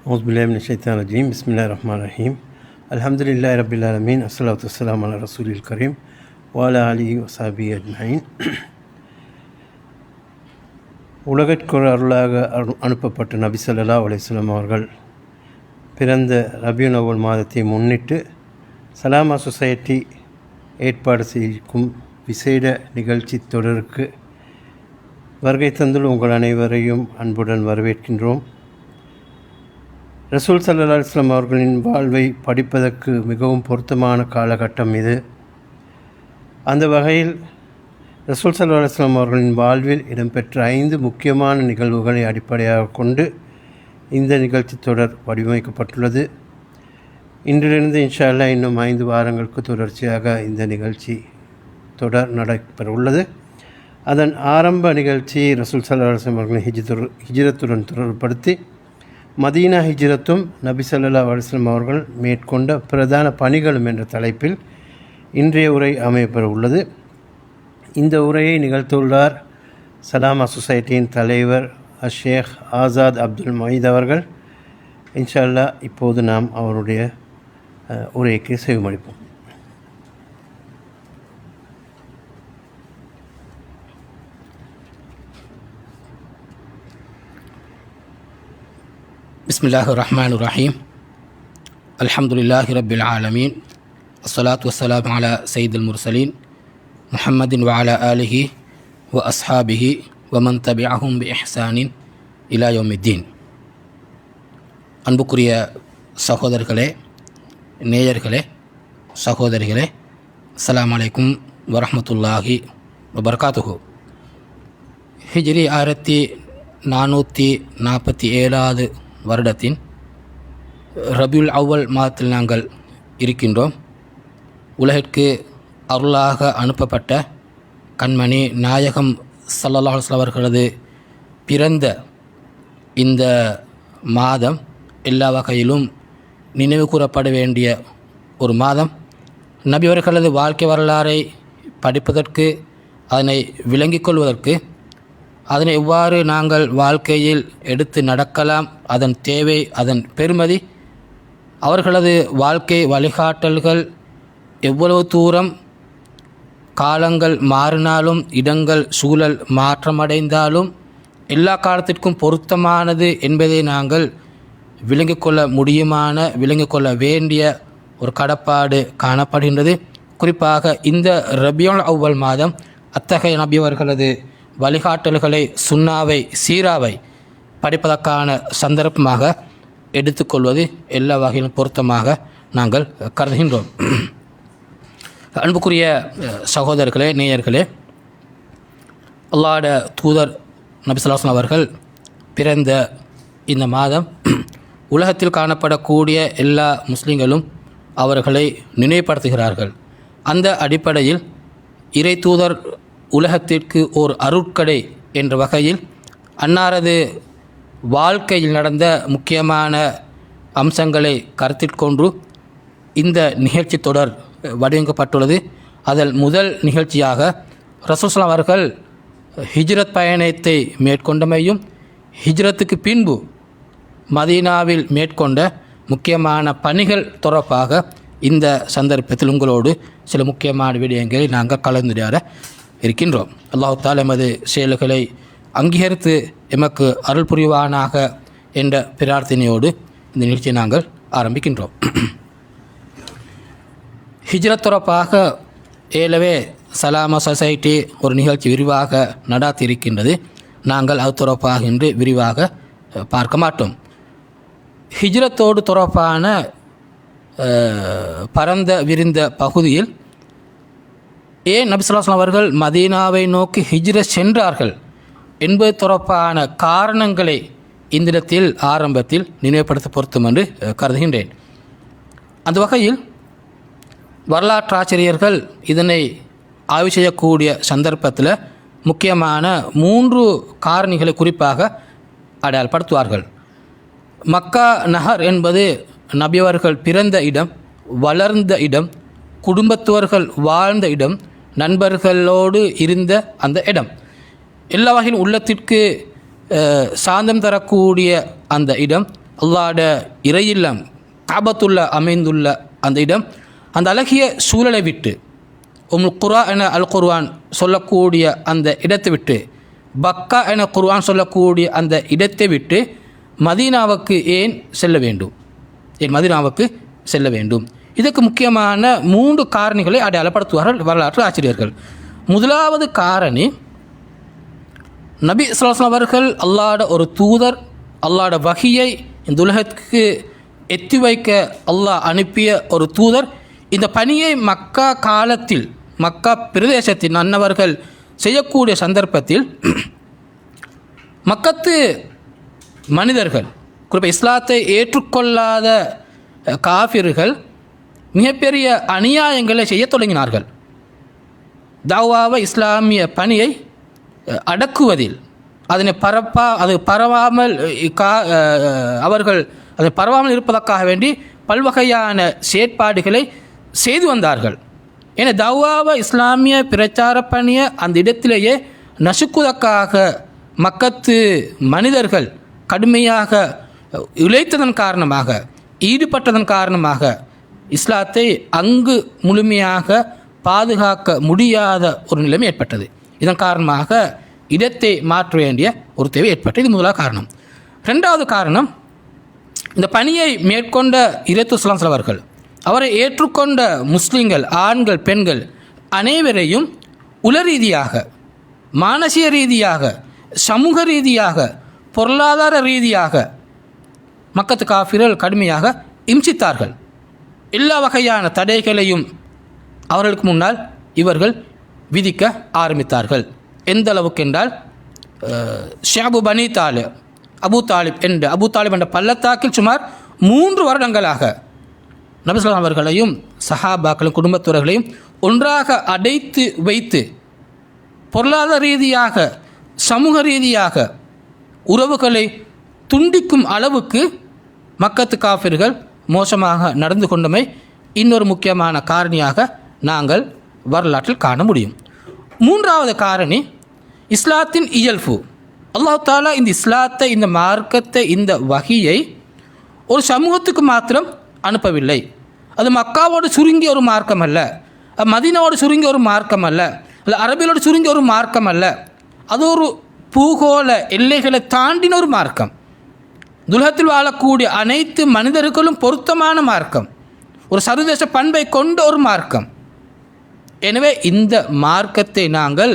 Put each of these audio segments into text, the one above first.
அவுதுபில்லாஹி மினஷ் ஷைத்தானிர் ரஜீம். பிஸ்மில்லாஹிர் ரஹ்மானிர் ரஹீம். அல்ஹம்துலில்லாஹி ரப்பில் ஆலமீன். அஸ்ஸலாத்து வஸ்ஸலாமு அலா ரசூலில் கரீம் வ அலா ஆலிஹி வஸஹ்பிஹி அஜ்மஈன். உலகிற்கு அருளாக அனுப்பப்பட்ட நபி ஸல்லல்லாஹு அலைஹி வஸல்லம் அவர்கள் பிறந்த ரபியுல் அவ்வல் மாதத்தை முன்னிட்டு சலாமா சொசைட்டி ஏற்பாடு செய்யும் விசேட நிகழ்ச்சி தொடருக்கு வருகை தந்துள்ள உங்கள் அனைவரையும் அன்புடன் வரவேற்கின்றோம். ரசூல் ஸல்லல்லாஹு அலைஹி வஸல்லம் அவர்களின் வாழ்வை படிப்பதற்கு மிகவும் பொருத்தமான காலகட்டம் இது. அந்த வகையில் ரசூல் ஸல்லல்லாஹு அலைஹி வஸல்லம் அவர்களின் வாழ்வில் இடம்பெற்ற 5 முக்கியமான நிகழ்வுகளை அடிப்படையாக கொண்டு இந்த நிகழ்ச்சி தொடர் வடிவமைக்கப்பட்டுள்ளது. இன்றிலிருந்து இன்ஷா அல்லாஹ் இன்னும் 5 வாரங்களுக்கு தொடர்ச்சியாக இந்த நிகழ்ச்சி தொடர் நடைபெற உள்ளது. அதன் ஆரம்ப நிகழ்ச்சி ரசூல் ஸல்லல்லாஹு அலைஹி வஸல்லம் அவர்களின் ஹிஜ்ரத்துடன் தொடர்படுத்தி மதீனா ஹிஜ்ரத்தும் நபி ஸல்லல்லாஹு அலைஹி வஸல்லம் அவர்கள் மேற்கொண்ட பிரதான பணிகளும் என்ற தலைப்பில் இன்றைய உரை அமையப்பெற உள்ளது. இந்த உரையை நிகழ்த்தியுள்ளார் சலாமா சொசைட்டியின் தலைவர் ஷேக் ஆசாத் அப்துல் மயீத் அவர்கள். இன்ஷா அல்லாஹ் இப்போது நாம் அவருடைய உரைக்கு செவிமளிப்போம். பிஸ்மில்லாஹிர் ரஹ்மானிர் ரஹீம். அல்ஹம்துலில்லாஹி ரப்பில் ஆலமீன். அஸ்ஸலாத்து வஸ்ஸலாமு அலா சய்யிதில் முர்சலீன் முஹம்மதின் வ அலா ஆலிஹி வ அஸ்ஹாபிஹி வ மன் தபிஅஹும் பி இஹ்சானின் இலா யௌமித்தீன். அன்புக்குரிய சகோதரர்களே, நேயர்களே, சகோதரிகளே, அஸ்ஸலாமு அலைக்கும் வரஹ்மத்துல்லாஹி வபரகாத்துஹு. ஹிஜ்ரி 1447 வருடத்தின் ரபியுல் அவ்வல் மாதத்தில் நாங்கள் இருக்கின்றோம். உலகிற்கு அருளாக அனுப்பப்பட்ட கண்மணி நாயகம் ஸல்லல்லாஹு அலைஹி வஸல்லம் அவர்களது பிறந்த இந்த மாதம் எல்லா வகையிலும் நினைவு கூறப்பட வேண்டிய ஒரு மாதம். நபி அவர்களது வாழ்க்கை வரலாறை படிப்பதற்கு, அதனை விளங்கிக் கொள்வதற்கு, அதனை எவ்வாறு நாங்கள் வாழ்க்கையில் எடுத்து நடக்கலாம், அதன் தேவை, அதன் பெருமதி, அவர்களது வாழ்க்கை வழிகாட்டல்கள் எவ்வளவு தூரம் காலங்கள் மாறினாலும், இடங்கள் சூழல் மாற்றமடைந்தாலும் எல்லா காலத்திற்கும் பொருத்தமானது என்பதை நாங்கள் விளங்கிக் கொள்ள விளங்கிக் கொள்ள வேண்டிய ஒரு கடப்பாடு காணப்படுகின்றது. குறிப்பாக இந்த ரபியுல் அவ்வல் மாதம் அத்தகைய நபி அவர்களது வழிகாட்டல்களை, சுன்னாவை, சீராவை படிப்பதற்கான சந்தர்ப்பமாக எடுத்துக்கொள்வது எல்லா வகையிலும் பொருத்தமாக நாங்கள் கருதுகின்றோம். அன்புக்குரிய சகோதரர்களே, நேயர்களே, அல்லாஹ்வுடைய தூதர் நபி ஸல்லல்லாஹு அலைஹி வஸல்லம் அவர்கள் பிறந்த இந்த மாதம் உலகத்தில் காணப்படக்கூடிய எல்லா முஸ்லிம்களும் அவர்களை நினைவுபடுத்துகிறார்கள். அந்த அடிப்படையில் இறை தூதர் உலகத்திற்கு ஓர் அருட்கடை என்ற வகையில் அன்னாரது வாழ்க்கையில் நடந்த முக்கியமான அம்சங்களை கருத்திற்கொண்டு இந்த நிகழ்ச்சி தொடர் வடிவமைக்கப்பட்டுள்ளது. அதில் முதல் நிகழ்ச்சியாக ரசூல் ஸல்லல்லாஹு அலைஹி வஸல்லம் அவர்கள் ஹிஜ்ரத் பயணத்தை மேற்கொண்டமையும், ஹிஜ்ரத்துக்கு பின்பு மதீனாவில் மேற்கொண்ட முக்கியமான பணிகள் தொடர்பாக இந்த சந்தர்ப்பத்தில் உங்களோடு சில முக்கியமான விடயங்களை நாங்கள் கலந்துரையாட இருக்கின்றோம். அல்லாஹ் தஆலா எமது செயல்களை அங்கீகரித்து எமக்கு அருள் புரிவானாக என்ற பிரார்த்தனையோடு இந்த நிகழ்ச்சியை நாங்கள் ஆரம்பிக்கின்றோம். ஹிஜ்ரத் தொடர்பாக ஏலவே சலாமா சொசைட்டி ஒரு நிகழ்ச்சி விரிவாக நடாத்தி இருக்கின்றது. நாங்கள் அது தொடர்பாக இன்று விரிவாக பார்க்க மாட்டோம். ஹிஜ்ரத்தோடு தொடர்பான பரந்த விரிந்த பகுதியில் ஏன் நபி ஸல்லல்லாஹு அலைஹி வஸல்லம் அவர்கள் மதீனாவை நோக்கி ஹிஜ்ரத் சென்றார்கள் என்பது தொடர்பான காரணங்களை இந்த இடத்தில் ஆரம்பத்தில் நினைவுபடுத்த பொருத்தம் என்று கருதுகின்றேன். அந்த வகையில் வரலாற்றாசிரியர்கள் இதனை ஆய்வு செய்யக்கூடிய சந்தர்ப்பத்தில் முக்கியமான 3 காரணிகளை குறிப்பாக அடையாளப்படுத்துவார்கள். மக்கா நகர் என்பது நபியவர்கள் பிறந்த இடம், வளர்ந்த இடம், குடும்பத்தவர்கள் வாழ்ந்த இடம், நண்பர்களோடு இருந்த அந்த இடம், எல்லா வகையில் உள்ளத்திற்கு சாந்தம் தரக்கூடிய அந்த இடம், அல்லாஹ்ட இறையில்லம் காபத்துள்ள அமைந்துள்ள அந்த இடம், அந்த அழகிய சூழலை விட்டு குரா என அல் குர்ஆன் சொல்லக்கூடிய அந்த இடத்தை விட்டு, பக்கா என குர்ஆன் சொல்லக்கூடிய அந்த இடத்தை விட்டு மதீனாவுக்கு ஏன் செல்ல வேண்டும்? மதீனாவுக்கு செல்ல வேண்டும். இதற்கு முக்கியமான 3 காரணிகளை அடையாளப்படுத்துவார்கள் வரலாற்று ஆசிரியர்கள். முதலாவது காரணி, நபி ஸல்லல்லாஹு அலைஹி வஸல்லம் அவர்கள் அல்லாஹ்ட ஒரு தூதர், அல்லாஹ்ட வஹியை இந்த உலகத்துக்கு எத்தி வைக்க அல்லாஹ் அனுப்பிய ஒரு தூதர். இந்த பணியை மக்கா காலத்தில், மக்கா பிரதேசத்தின் அன்னவர்கள் செய்யக்கூடிய சந்தர்ப்பத்தில் மக்கத்து மனிதர்கள், குறிப்பாக இஸ்லாத்தை ஏற்றுக்கொள்ளாத காஃபிர்கள் மிகப்பெரிய அநியாயங்களை செய்ய தொடங்கினார்கள். தாவாவை, இஸ்லாமிய பணியை அடக்குவதில், அதனை பரவாமல் அவர்கள் அதை பரவாமல் இருப்பதற்காக வேண்டி பல்வகையான செயற்பாடுகளை செய்து வந்தார்கள். ஏன்னா தவ்வாவை, இஸ்லாமிய பிரச்சார பணியை அந்த இடத்திலேயே நசுக்குவதற்காக மக்கத்து மனிதர்கள் கடுமையாக உழைத்ததன் காரணமாக, ஈடுபட்டதன் காரணமாக இஸ்லாத்தை அங்கு முழுமையாக பாதுகாக்க முடியாத ஒரு நிலைமை ஏற்பட்டது. இதன் காரணமாக இடத்தை மாற்ற வேண்டிய ஒரு தேவை ஏற்பட்டது. இது முதலாவது காரணம். 2வது காரணம், இந்த பணியை மேற்கொண்ட ரசூலுல்லாஹி ஸல்லல்லாஹு அலைஹி வஸல்லம் அவரை ஏற்றுக்கொண்ட முஸ்லிம்கள், ஆண்கள், பெண்கள் அனைவரையும் உள ரீதியாக, மானசீக ரீதியாக, சமூக ரீதியாக, பொருளாதார ரீதியாக மக்கத்து காஃபிர்கள் கடுமையாக இம்சித்தார்கள். எல்லா வகையான தடைகளையும் அவர்களுக்கு முன்னால் இவர்கள் விதிக்க ஆரம்பித்தார்கள். எந்த அளவுக்கு என்றால், ஷாபு பனி தாலிப், அபு தாலிப் என்ற பள்ளத்தாக்கில் சுமார் 3 வருடங்களாக நபி ஸல்லல்லாஹு அலைஹி வஸல்லம் அவர்களையும் சஹாபாக்களும் குடும்பத்தவர்களையும் ஒன்றாக அடைத்து வைத்து பொருளாதார ரீதியாக, சமூக ரீதியாக உறவுகளை துண்டிக்கும் அளவுக்கு மக்கத்து காஃபிர்கள் மோசமாக நடந்து கொண்டமை இன்னொரு முக்கியமான காரணியாக நாங்கள் வரலாற்றில் காண முடியும். 3வது காரணி, இஸ்லாத்தின் இயல்பு. அல்லாஹ் தஆலா இந்த இஸ்லாத்தை, இந்த மார்க்கத்தை, இந்த வஹியை ஒரு சமூகத்துக்கு மாத்திரம் அனுப்பவில்லை. அது மக்காவோடு சுருங்கிய ஒரு மார்க்கம் அல்ல, மதீனாவோடு சுருங்கிய ஒரு மார்க்கம் அல்ல, அல்ல அரபிகளோடு சுருங்கிய ஒரு மார்க்கம் அல்ல. அது ஒரு பூகோள எல்லைகளை தாண்டின ஒரு மார்க்கம். துலகத்தில் வாழக்கூடிய அனைத்து மனிதர்களும் பொருத்தமான மார்க்கம், ஒரு சர்வதேச பண்பை கொண்ட ஒரு மார்க்கம். எனவே இந்த மார்க்கத்தை நாங்கள்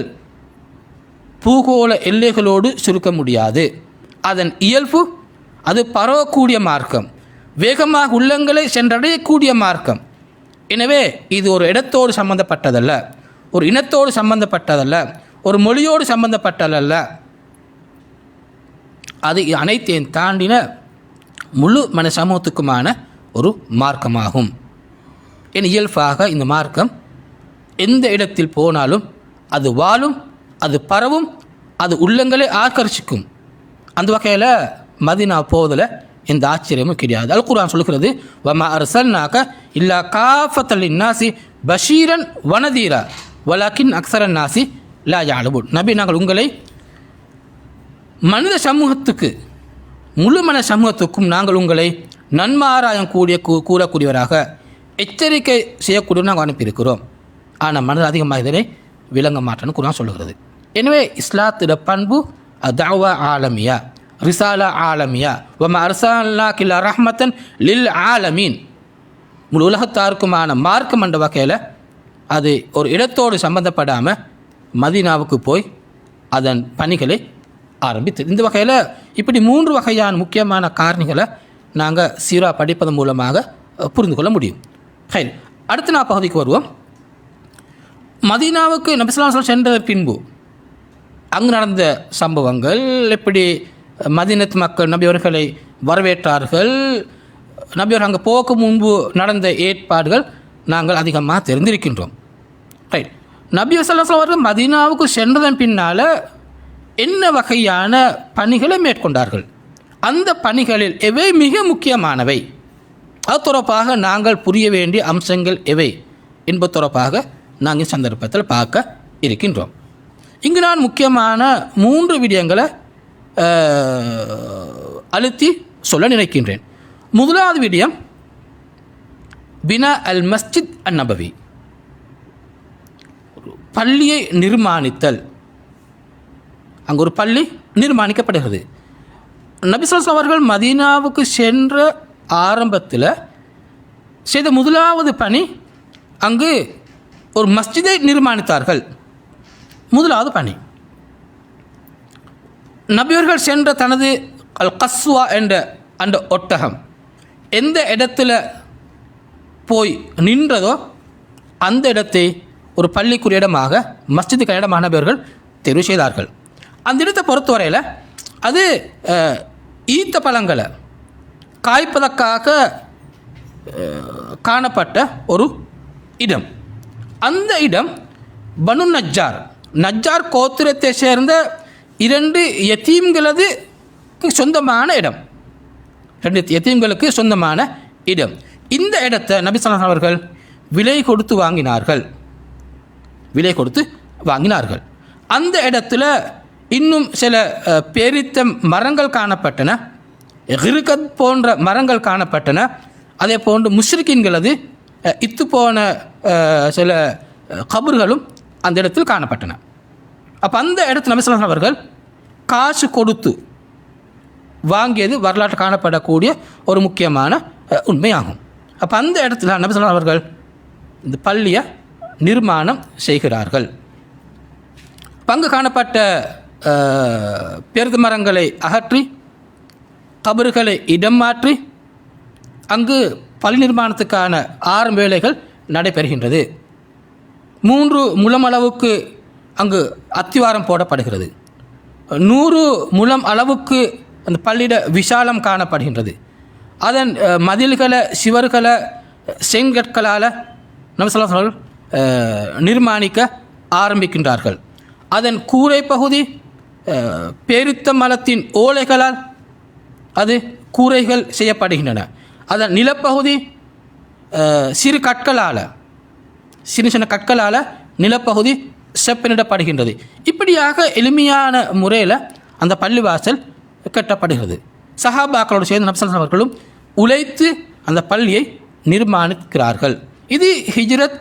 பூகோள எல்லைகளோடு சுருக்க முடியாது. அதன் இயல்பு, அது பரவக்கூடிய மார்க்கம், வேகமாக உள்ளங்களை சென்றடையக்கூடிய மார்க்கம். எனவே இது ஒரு இடத்தோடு சம்பந்தப்பட்டதல்ல, ஒரு இனத்தோடு சம்பந்தப்பட்டதல்ல, ஒரு மொழியோடு சம்பந்தப்பட்டதல்ல. அது அனைத்தையும் தாண்டின முழு மன சமூகத்துக்குமான ஒரு மார்க்கமாகும். என் இயல்பாக இந்த மார்க்கம் எந்த இடத்தில் போனாலும் அது வாழும், அது பரவும், அது உள்ளங்களை ஆக்கர்ஷிக்கும். அந்த வகையில் மதீனா போவதில் எந்த ஆச்சரியமும் கிடையாது. அல் குர்ஆன் சொல்கிறது, வமா அர்சல்னாக இல்லா காஃபத்தல் லின்னாசி பஷீரன் வனதீரா வலாக்கின் அக்ஸரன் நாசி லா யஅலமூன். நபி, நாங்கள் உங்களை மனித சமூகத்துக்கு, முழு மன சமூகத்துக்கும் நாங்கள் உங்களை நன்மாராயம் கூறக்கூடியவராக, எச்சரிக்கை செய்யக்கூடியவர் நாங்கள் அனுப்பியிருக்கிறோம். ஆனால் மனிதர் அதிகமாக இதனை விளங்க மாட்டேன்னு குர்ஆன் சொல்லுகிறது. எனவே இஸ்லாத்திட பண்பு தஅவா ஆலமியா, ரிசாலா ஆலமியா, வமா அர்சல்னாக இல்லா ரஹ்மத்தன் லில் ஆலமீன். முழு உலகத்தாருக்குமான மார்க்கம் என்ற வகையில் அது ஒரு இடத்தோடு சம்பந்தப்படாமல் மதீனாவுக்கு போய் அதன் பணிகளை ஆரம்பித்தது. இந்த வகையில் இப்படி 3 வகையான முக்கியமான காரணிகளை நாங்கள் சீரா படிப்பதன் மூலமாக புரிந்து கொள்ள முடியும். அடுத்து நான் பகுதிக்கு வருவோம். மதீனாவுக்கு நபி ஸல்லல்லாஹு அலைஹி வஸல்லம் சென்ற பின்பு அங்கு நடந்த சம்பவங்கள், எப்படி மதீனத்து மக்கள் நபி அவர்களை வரவேற்றார்கள், நபி அவர்கள் அங்கே போக்கு முன்பு நடந்த ஏற்பாடுகள் நாங்கள் அதிகமாக தெரிந்திருக்கின்றோம். நபி ஸல்லல்லாஹு அலைஹி வஸல்லம் அவர்கள் மதீனாவுக்கு சென்றதன் பின்னால் என்ன வகையான பணிகளை மேற்கொண்டார்கள், அந்த பணிகளில் எவை மிக முக்கியமானவை, அது தொடர்பாக நாங்கள் புரிய வேண்டிய அம்சங்கள் எவை என்பது தொடர்பாக நாங்கள் சந்தர்ப்பத்தில் பார்க்க இருக்கின்றோம். இங்கு நான் முக்கியமான 3 விடயங்களை அழுத்தி சொல்ல நினைக்கின்றேன். முதலாவது விடயம் பினா அல் மஸ்ஜித் அன் நபவி, பள்ளியை நிர்மாணித்தல். அங்கு ஒரு பள்ளி நிர்மாணிக்கப்படுகிறது. நபி ஸல்லல்லாஹு அலைஹி அவர்கள் மதீனாவுக்கு சென்ற ஆரம்பத்தில் செய்த முதலாவது பணி அங்கு ஒரு மஸ்ஜிதை நிர்மாணித்தார்கள். முதலாவது பணி. நபியவர்கள் சென்ற தனது அல் கஸ்வா என்ற அந்த ஒட்டகம் எந்த இடத்துல போய் நின்றதோ அந்த இடத்தை ஒரு பள்ளிக்குரிய இடமாக, மஸ்ஜிதுக்கு இடமாக நபியவர்கள் தெரிவு செய்தார்கள். அந்த இடத்தை பொறுத்தவரையில் அது ஈத்த பழங்களை காய்ப்பதற்காக காணப்பட்ட ஒரு இடம். அந்த இடம் பனு நஜ்ஜார் கோத்திரத்தை சேர்ந்த 2 யத்தீம்களது சொந்தமான இடம். 2 யத்தீம்களுக்கு சொந்தமான இடம். இந்த இடத்தை நபி ஸல்லல்லாஹு அலைஹி அவர்கள் விலை கொடுத்து வாங்கினார்கள். அந்த இடத்துல இன்னும் சில பேரித்த மரங்கள் காணப்பட்டன, கிர்கத் போன்ற மரங்கள் காணப்பட்டன. அதே போன்று முஷ்ரிக்கீன்களது இத்து போன சில கபர்களும் அந்த இடத்தில் காணப்பட்டன. அப்போ அந்த இடத்துல நபி ஸல்லல்லாஹு அலைஹி அவர்கள் காசு கொடுத்து வாங்கியது வரலாற்று காணப்படக்கூடிய ஒரு முக்கியமான உண்மையாகும். அப்போ அந்த இடத்துல நபி ஸல்லல்லாஹு அலைஹி அவர்கள் இந்த பள்ளியை நிர்மாணம் செய்கிறார்கள். பங்கு காணப்பட்ட பேரித்த மரங்களை அகற்றி கபறுகளை இடம் மாற்றி அங்கு பள்ளி நிர்மாணத்துக்கான ஆரம்ப வேலைகள் நடைபெறுகின்றது. 3 முழம் அளவுக்கு அங்கு அத்திவாரம் போடப்படுகிறது. 100 முழம் அளவுக்கு அந்த பள்ளியிட விசாலம் காணப்படுகின்றது. அதன் மதில்களை சிவர்களை செங்கற்களால் நபி ஸல்லல்லாஹு அலைஹி வஸல்லம் நிர்மாணிக்க ஆரம்பிக்கின்றார்கள். அதன் கூரை பகுதி பேரித்த மரத்தின் ஓலைகளால் அது கூரைகள் செய்யப்படுகின்றன. அதன் நிலப்பகுதி சிறு சின்ன கற்களால் நிலப்பகுதி செப்பனிடப்படுகின்றது. இப்படியாக எளிமையான முறையில் அந்த பள்ளிவாசல் கட்டப்படுகிறது. சஹாபாக்களோடு சேர்ந்து நபி ஸல்லல்லாஹு அலைஹி அவர்களும் உழைத்து அந்த பள்ளியை நிர்மாணிக்கிறார்கள். இது ஹிஜ்ரத்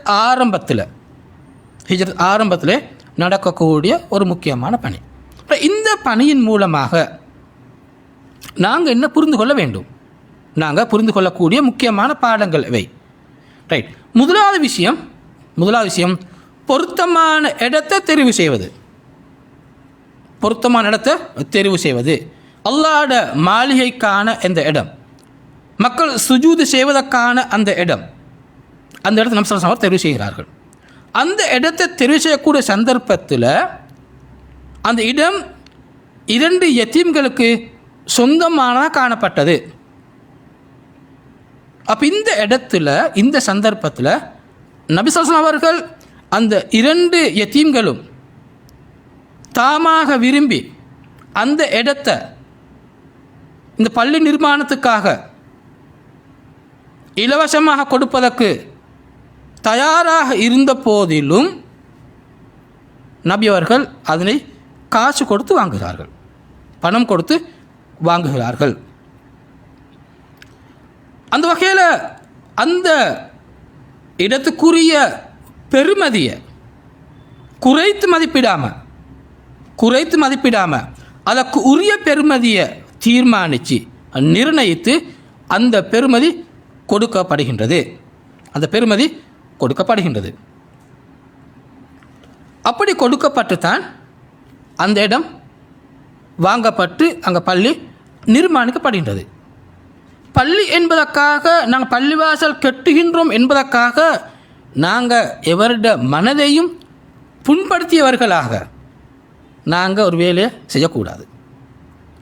ஆரம்பத்தில் நடக்கக்கூடிய ஒரு முக்கியமான பணி. இந்த பணியின் மூலமாக நாங்கள் என்ன புரிந்து கொள்ள வேண்டும்? நாங்கள் புரிந்து கொள்ளக்கூடிய முக்கியமான பாடங்கள் இவை. ரைட். முதலாவது விஷயம் பொருத்தமான இடத்தை தெரிவு செய்வது. அல்லாஹ்வுட மாளிகைக்கான இந்த இடம், மக்கள் சுஜூது செய்வதற்கான அந்த இடத்தை நபி ஸல்லல்லாஹு அலைஹி தெரிவு செய்கிறார்கள். அந்த இடத்தை தெரிவு செய்யக்கூடிய சந்தர்ப்பத்தில் அந்த இடம் 2 யத்தீம்களுக்கு சொந்தமானதாக காணப்பட்டது. அப்போ இந்த சந்தர்ப்பத்தில் நபி ஸல்லல்லாஹு அலைஹி அவர்கள் அந்த 2 யத்தீம்களும் தாமாக விரும்பி அந்த இடத்தை இந்த பள்ளி நிர்மாணத்துக்காக இலவசமாக கொடுப்பதற்கு தயாராக இருந்த போதிலும் நபி அவர்கள் அதனை காசு கொடுத்து வாங்குகிறார்கள், பணம் கொடுத்து வாங்குகிறார்கள். அந்த வகையில் அந்த இடத்துக்குரிய பெருமதியை குறைத்து மதிப்பிடாமல் அதற்கு உரிய பெருமதியை தீர்மானித்து நிர்ணயித்து அந்த பெருமதி கொடுக்கப்படுகின்றது. அப்படி கொடுக்கப்பட்டுத்தான் அந்த இடம் வாங்கப்பட்டு அங்கே பள்ளி நிர்மாணிக்கப்படுகின்றது. பள்ளி என்பதற்காக நாங்கள் பள்ளிவாசல் கட்டுகின்றோம் என்பதற்காக நாங்கள் எவருடைய மனதையும் புண்படுத்தியவர்களாக நாங்கள் ஒரு வேலையை செய்யக்கூடாது.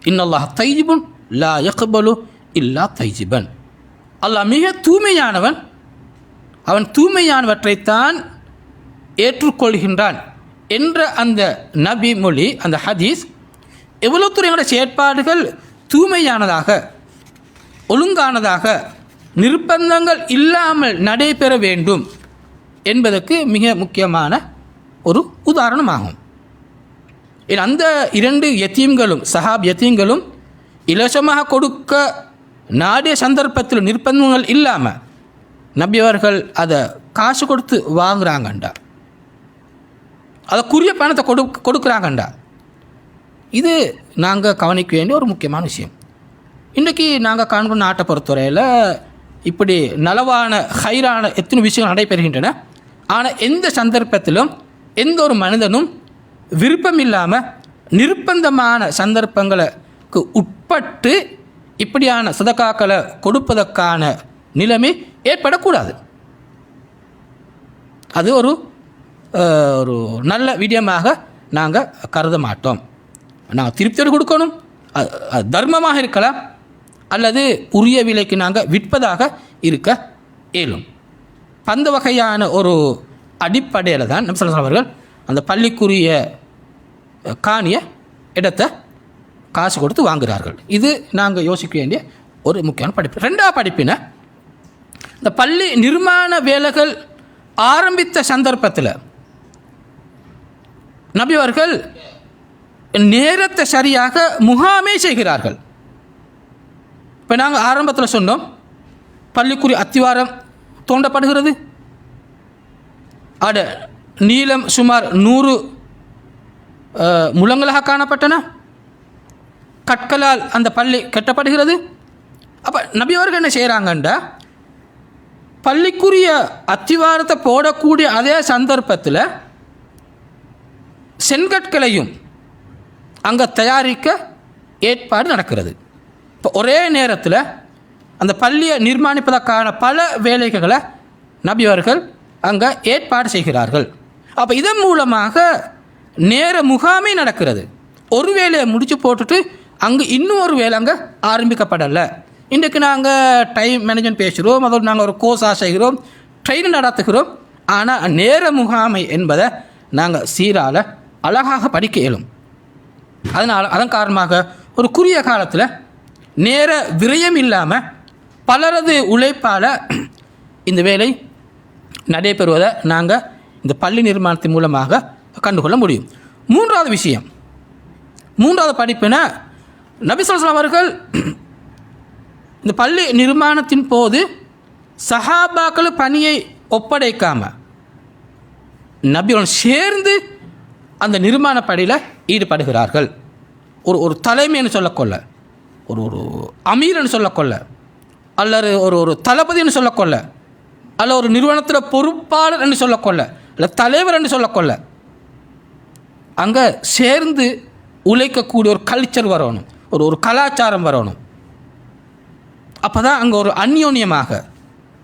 இன்னல்லாஹ் தைஜிபுன் லா யக்பலு இல்லா தைஜிபன். அல்லாஹ் மிக தூய்மையானவன், அவன் தூய்மையானவற்றைத்தான் ஏற்றுக்கொள்கின்றான் என்ற அந்த நபி மொழி, அந்த ஹதீஸ் எவ்வளோ துறையோட செயற்பாடுகள் தூய்மையானதாக, ஒழுங்கானதாக, நிர்பந்தங்கள் இல்லாமல் நடைபெற வேண்டும் என்பதற்கு மிக முக்கியமான ஒரு உதாரணமாகும். அந்த 2 யத்தீம்களும் சஹாப் யத்தீம்களும் இலவசமாக கொடுக்க நாடிய சந்தர்ப்பத்தில் நிர்பந்தங்கள் இல்லாமல் நபி அவர்கள் அதை காசு கொடுத்து வாங்குறாங்கண்டா, அதற்குரிய பணத்தை கொடுக்குறாங்கண்டா, இது நாங்கள் கவனிக்க வேண்டிய ஒரு முக்கியமான விஷயம். இன்றைக்கி நாங்கள் காண்கிற நாட்டை பொறுத்தவரையில் இப்படி நலவான ஹைரான எத்தனை விஷயங்கள் நடைபெறுகின்றன. ஆனால் எந்த சந்தர்ப்பத்திலும் எந்த ஒரு மனிதனும் விருப்பம் இல்லாமல் நிர்பந்தமான சந்தர்ப்பங்களுக்கு உட்பட்டு இப்படியான சதகாக்களை கொடுப்பதற்கான நிலைமை ஏற்படக்கூடாது. அது ஒரு நல்ல விடயமாக நாங்கள் கருத மாட்டோம். நாங்கள் திருப்தியோடு கொடுக்கணும், தர்மமாக இருக்கலாம், அல்லது உரிய விலைக்கு நாங்கள் விற்பதாக இருக்க இயலும். அந்த வகையான ஒரு அடிப்படையில் தான் நபி ஸல்லல்லாஹு அலைஹி வஸல்லம் அவர்கள் அந்த பள்ளிக்குரிய காணிய இடத்தை காசு கொடுத்து வாங்குகிறார்கள். இது நாங்கள் யோசிக்க வேண்டிய ஒரு முக்கியமான படிப்பு. ரெண்டாவது படிப்பினை, இந்த பள்ளி நிர்மாண வேலைகள் ஆரம்பித்த சந்தர்ப்பத்தில் நபி அவர்கள் நேரத்தை சரியாக முகாமே செய்கிறார்கள். இப்போ நாங்கள் ஆரம்பத்தில் சொன்னோம், பள்ளிக்குரிய அத்திவாரம் தோண்டப்படுகிறது, அட நீளம் சுமார் 100 முழங்களாக காணப்பட்டன, கற்களால் அந்த பள்ளி கட்டப்படுகிறது. அப்போ நபி அவர்கள் என்ன செய்கிறாங்கண்டா, பள்ளிக்குரிய அத்திவாரத்தை போடக்கூடிய அதே சந்தர்ப்பத்தில் செங்கற்களையும் அங்கே தயாரிக்க ஏற்பாடு நடக்கிறது. இப்போ ஒரே நேரத்தில் அந்த பள்ளியை நிர்மாணிப்பதற்கான பல வேலைகளை நபி அவர்கள் அங்கே ஏற்பாடு செய்கிறார்கள். அப்போ இதன் மூலமாக நேர முகாமே நடக்கிறது. ஒரு வேலையை முடித்து போட்டுட்டு அங்கே இன்னும் ஒரு வேலை அங்கே ஆரம்பிக்கப்படலை. இன்றைக்கு நாங்கள் டைம் மேனேஜ்மெண்ட் பேசுகிறோம், அதோடு நாங்கள் ஒரு கோர்ஸாக செய்கிறோம், ட்ரெயின் நடத்துகிறோம். ஆனால் நேர முகாமை என்பதை நாங்கள் சீரால் அழகாக படிக்க இயலும். அதன் காரணமாக ஒரு குறுகிய காலத்தில் நேர விரயம் இல்லாமல் பலரது உழைப்பால் இந்த வேலை நடைபெறுவதை நாங்கள் இந்த பள்ளி நிர்மாணத்தின் மூலமாக கண்டுகொள்ள முடியும். மூன்றாவது விஷயம், மூன்றாவது படிப்பின, நபி ஸல்லல்லாஹு அலைஹி அவர்கள் இந்த பள்ளி நிர்மாணத்தின் போது சஹாபாக்கள் பணியை ஒப்படைக்காமல் நபியுடன் சேர்ந்து அந்த நிர்மாண பணியில் ஈடுபடுகிறார்கள். ஒரு தலைமைன்னு சொல்லக்கொள்ள, ஒரு அமீர்னு சொல்லக்கொள்ள, அல்லது ஒரு தளபதினு சொல்லக்கொள்ள, அல்ல ஒரு நிறுவனத்தில் பொறுப்பாளர் என்று சொல்லக்கொள்ள, இல்லை தலைவர் என்று சொல்லக்கொள்ள, அங்கே சேர்ந்து உழைக்கக்கூடிய ஒரு கல்ச்சர் வரணும், ஒரு கலாச்சாரம் வரணும். அப்போ தான் அங்கே ஒரு அந்யோன்யமாக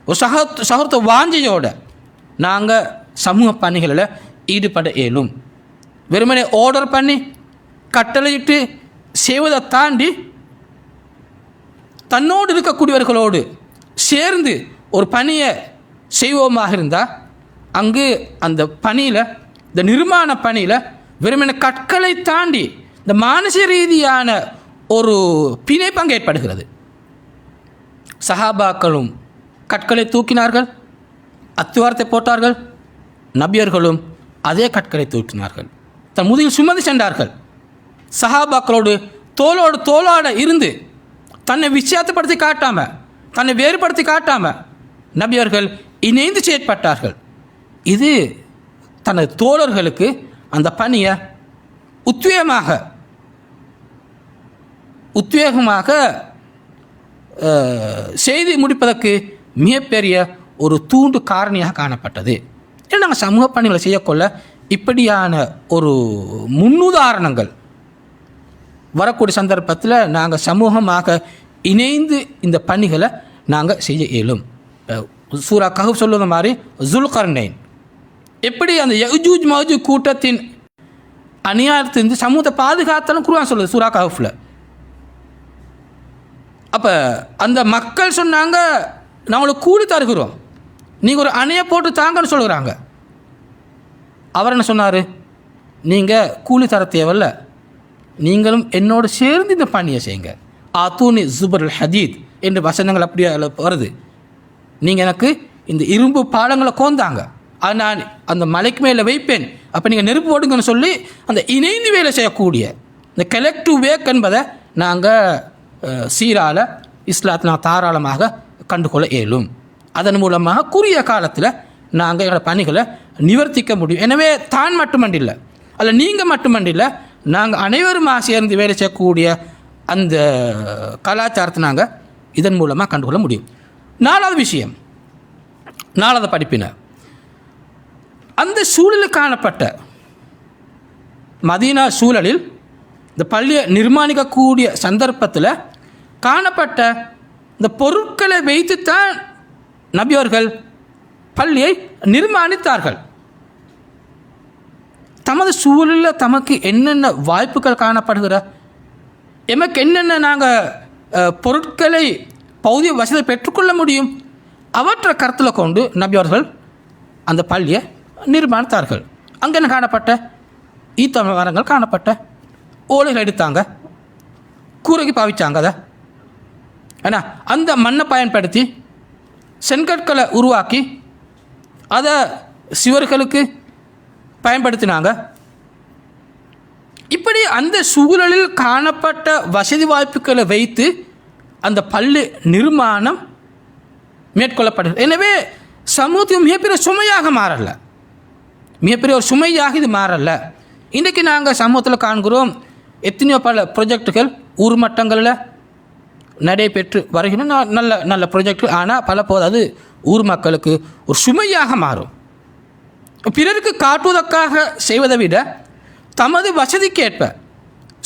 ஒரு சகோதர வாஞ்சையோட நாங்கள் சமூக பணிகளில் ஈடுபட இயலும். வெறுமனே ஆர்டர் பண்ணி கட்டளையிட்டு செய்வதை தாண்டி தன்னோடு இருக்கக்கூடியவர்களோடு சேர்ந்து ஒரு பணியை செய்வோமாக இருந்தால் அங்கு அந்த பணியில், இந்த நிர்மாண பணியில் வெறுமனே கற்களை தாண்டி இந்த மானசீக ரீதியான ஒரு பிணைப்பு ஏற்படுகிறது. சஹாபாக்களும் கற்களை தூக்கினார்கள், அத்துவாரத்தை போட்டார்கள், நபியர்களும் அதே கற்களை தூக்கினார்கள், தன் முதுகில் சுமந்து சென்றார்கள். சஹாபாக்களோடு தோளோடு தோளாட இருந்து தன்னை வித்தியாசப்படுத்தி காட்டாமல், தன்னை வேறுபடுத்தி காட்டாமல் நபியர்கள் இணைந்து செயற்பட்டார்கள். இது தனது தோழர்களுக்கு அந்த பணியை உத்வேகமாக செய்து முடிப்பதற்கு மிகப்பெரிய ஒரு தூண்டு காரணியாக காணப்பட்டது. ஏன்னா நாங்கள் சமூக பணிகளை செய்யக்கொள்ள இப்படியான ஒரு முன்னுதாரணங்கள் வரக்கூடிய சந்தர்ப்பத்தில் நாங்கள் சமூகமாக இணைந்து இந்த பணிகளை நாங்கள் செய்ய இயலும். சூரா கஹஃப் சொல்லுற மாதிரி ஜுல்கர்னைன் எப்படி அந்த யஜூஜ் மஜூஜ் கூட்டத்தின் அநியாயத்திலிருந்து சமூகத்தை பாதுகாத்தாலும் குர்ஆன் சொல்லுது சூரா கஹஃப்ல. அப்போ அந்த மக்கள் சொன்னாங்க, நான் உங்களுக்கு கூலி தருகிறோம், நீங்கள் ஒரு அணையை போட்டு தாங்கன்னு சொல்லுறாங்க. அவர் என்ன சொன்னார், நீங்கள் கூலி தர தேவையில்ல, நீங்களும் என்னோடு சேர்ந்து இந்த பணியை செய்யுங்க. ஆத்தூனி ஜுபர் ஹதீத் என்று வசனங்கள் அப்படியே வருது. நீங்கள் எனக்கு இந்த இரும்பு பாலங்களை கோந்தாங்க, அது நான் அந்த மலைக்கு மேலே வைப்பேன், அப்போ நீங்கள் நெருப்பு ஓடுங்கன்னு சொல்லி அந்த இணைந்து வேலை செய்யக்கூடிய இந்த கலெக்டிவ் வேக் என்பதை நாங்கள் சீரால் இஸ்லாத்தில் நான் தாராளமாக கண்டுகொள்ள இயலும். அதன் மூலமாக குறுகிய காலத்தில் நாங்கள் எங்களோட பணிகளை நிவர்த்திக்க முடியும். எனவே தான் மட்டுமண்டில்லை, அல்ல நீங்கள் மட்டுமண்டில்லை, நாங்கள் அனைவரும் சேர்ந்து வேலை செய்யக்கூடிய அந்த கலாச்சாரத்தை நாங்கள் இதன் மூலமாக கண்டுகொள்ள முடியும். 4வது விஷயம், 4வது படிப்பினர் அந்த சூழலில் காணப்பட்ட மதீனா சூழலில் இந்த பள்ளியை நிர்மாணிக்கக்கூடிய சந்தர்ப்பத்தில் காணப்பட்ட இந்த பொருட்களை வைத்துத்தான் நபி அவர்கள் பள்ளியை நிர்மாணித்தார்கள். தமது சூழலில் தமக்கு என்னென்ன வாய்ப்புகள் காணப்படுகிற, எமக்கு என்னென்ன நாங்கள் பொருட்களை பௌதிக வசதியை பெற்றுக்கொள்ள முடியும், அவற்றை கருத்தில் கொண்டு நபி அவர்கள் அந்த பள்ளியை நிர்மாணித்தார்கள். அங்கே என்ன காணப்பட்ட ஈத்த மரங்கள் காணப்பட்ட, ஓலைகள் எடுத்தாங்க, கூரைக்கு பாவிச்சாங்க. அதை ஏன்னா அந்த மண்ணை பயன்படுத்தி செங்கற்களை உருவாக்கி அதை சிவர்களுக்கு பயன்படுத்தினாங்க. இப்படி அந்த சூழலில் காணப்பட்ட வசதி வாய்ப்புகளை வைத்து அந்த பள்ளி நிர்மாணம் மேற்கொள்ளப்படுகிறது. எனவே சமூகத்துக்கு மிகப்பெரிய சுமையாக மாறலை, மிகப்பெரிய ஒரு சுமையாக இது மாறலை. இன்றைக்கி நாங்கள் சமூகத்தில் காண்கிறோம் எத்தனையோ பல ப்ரொஜெக்டுகள் ஊர் மட்டங்களில் நடைபெற்று வருகின்றன. நல்ல நல்ல ப்ரொஜெக்ட், ஆனால் பல போது அது ஊர் மக்களுக்கு ஒரு சுமையாக மாறும். பிறருக்கு காட்டுவதற்காக செய்வதை விட தமது வசதிக்கேற்ப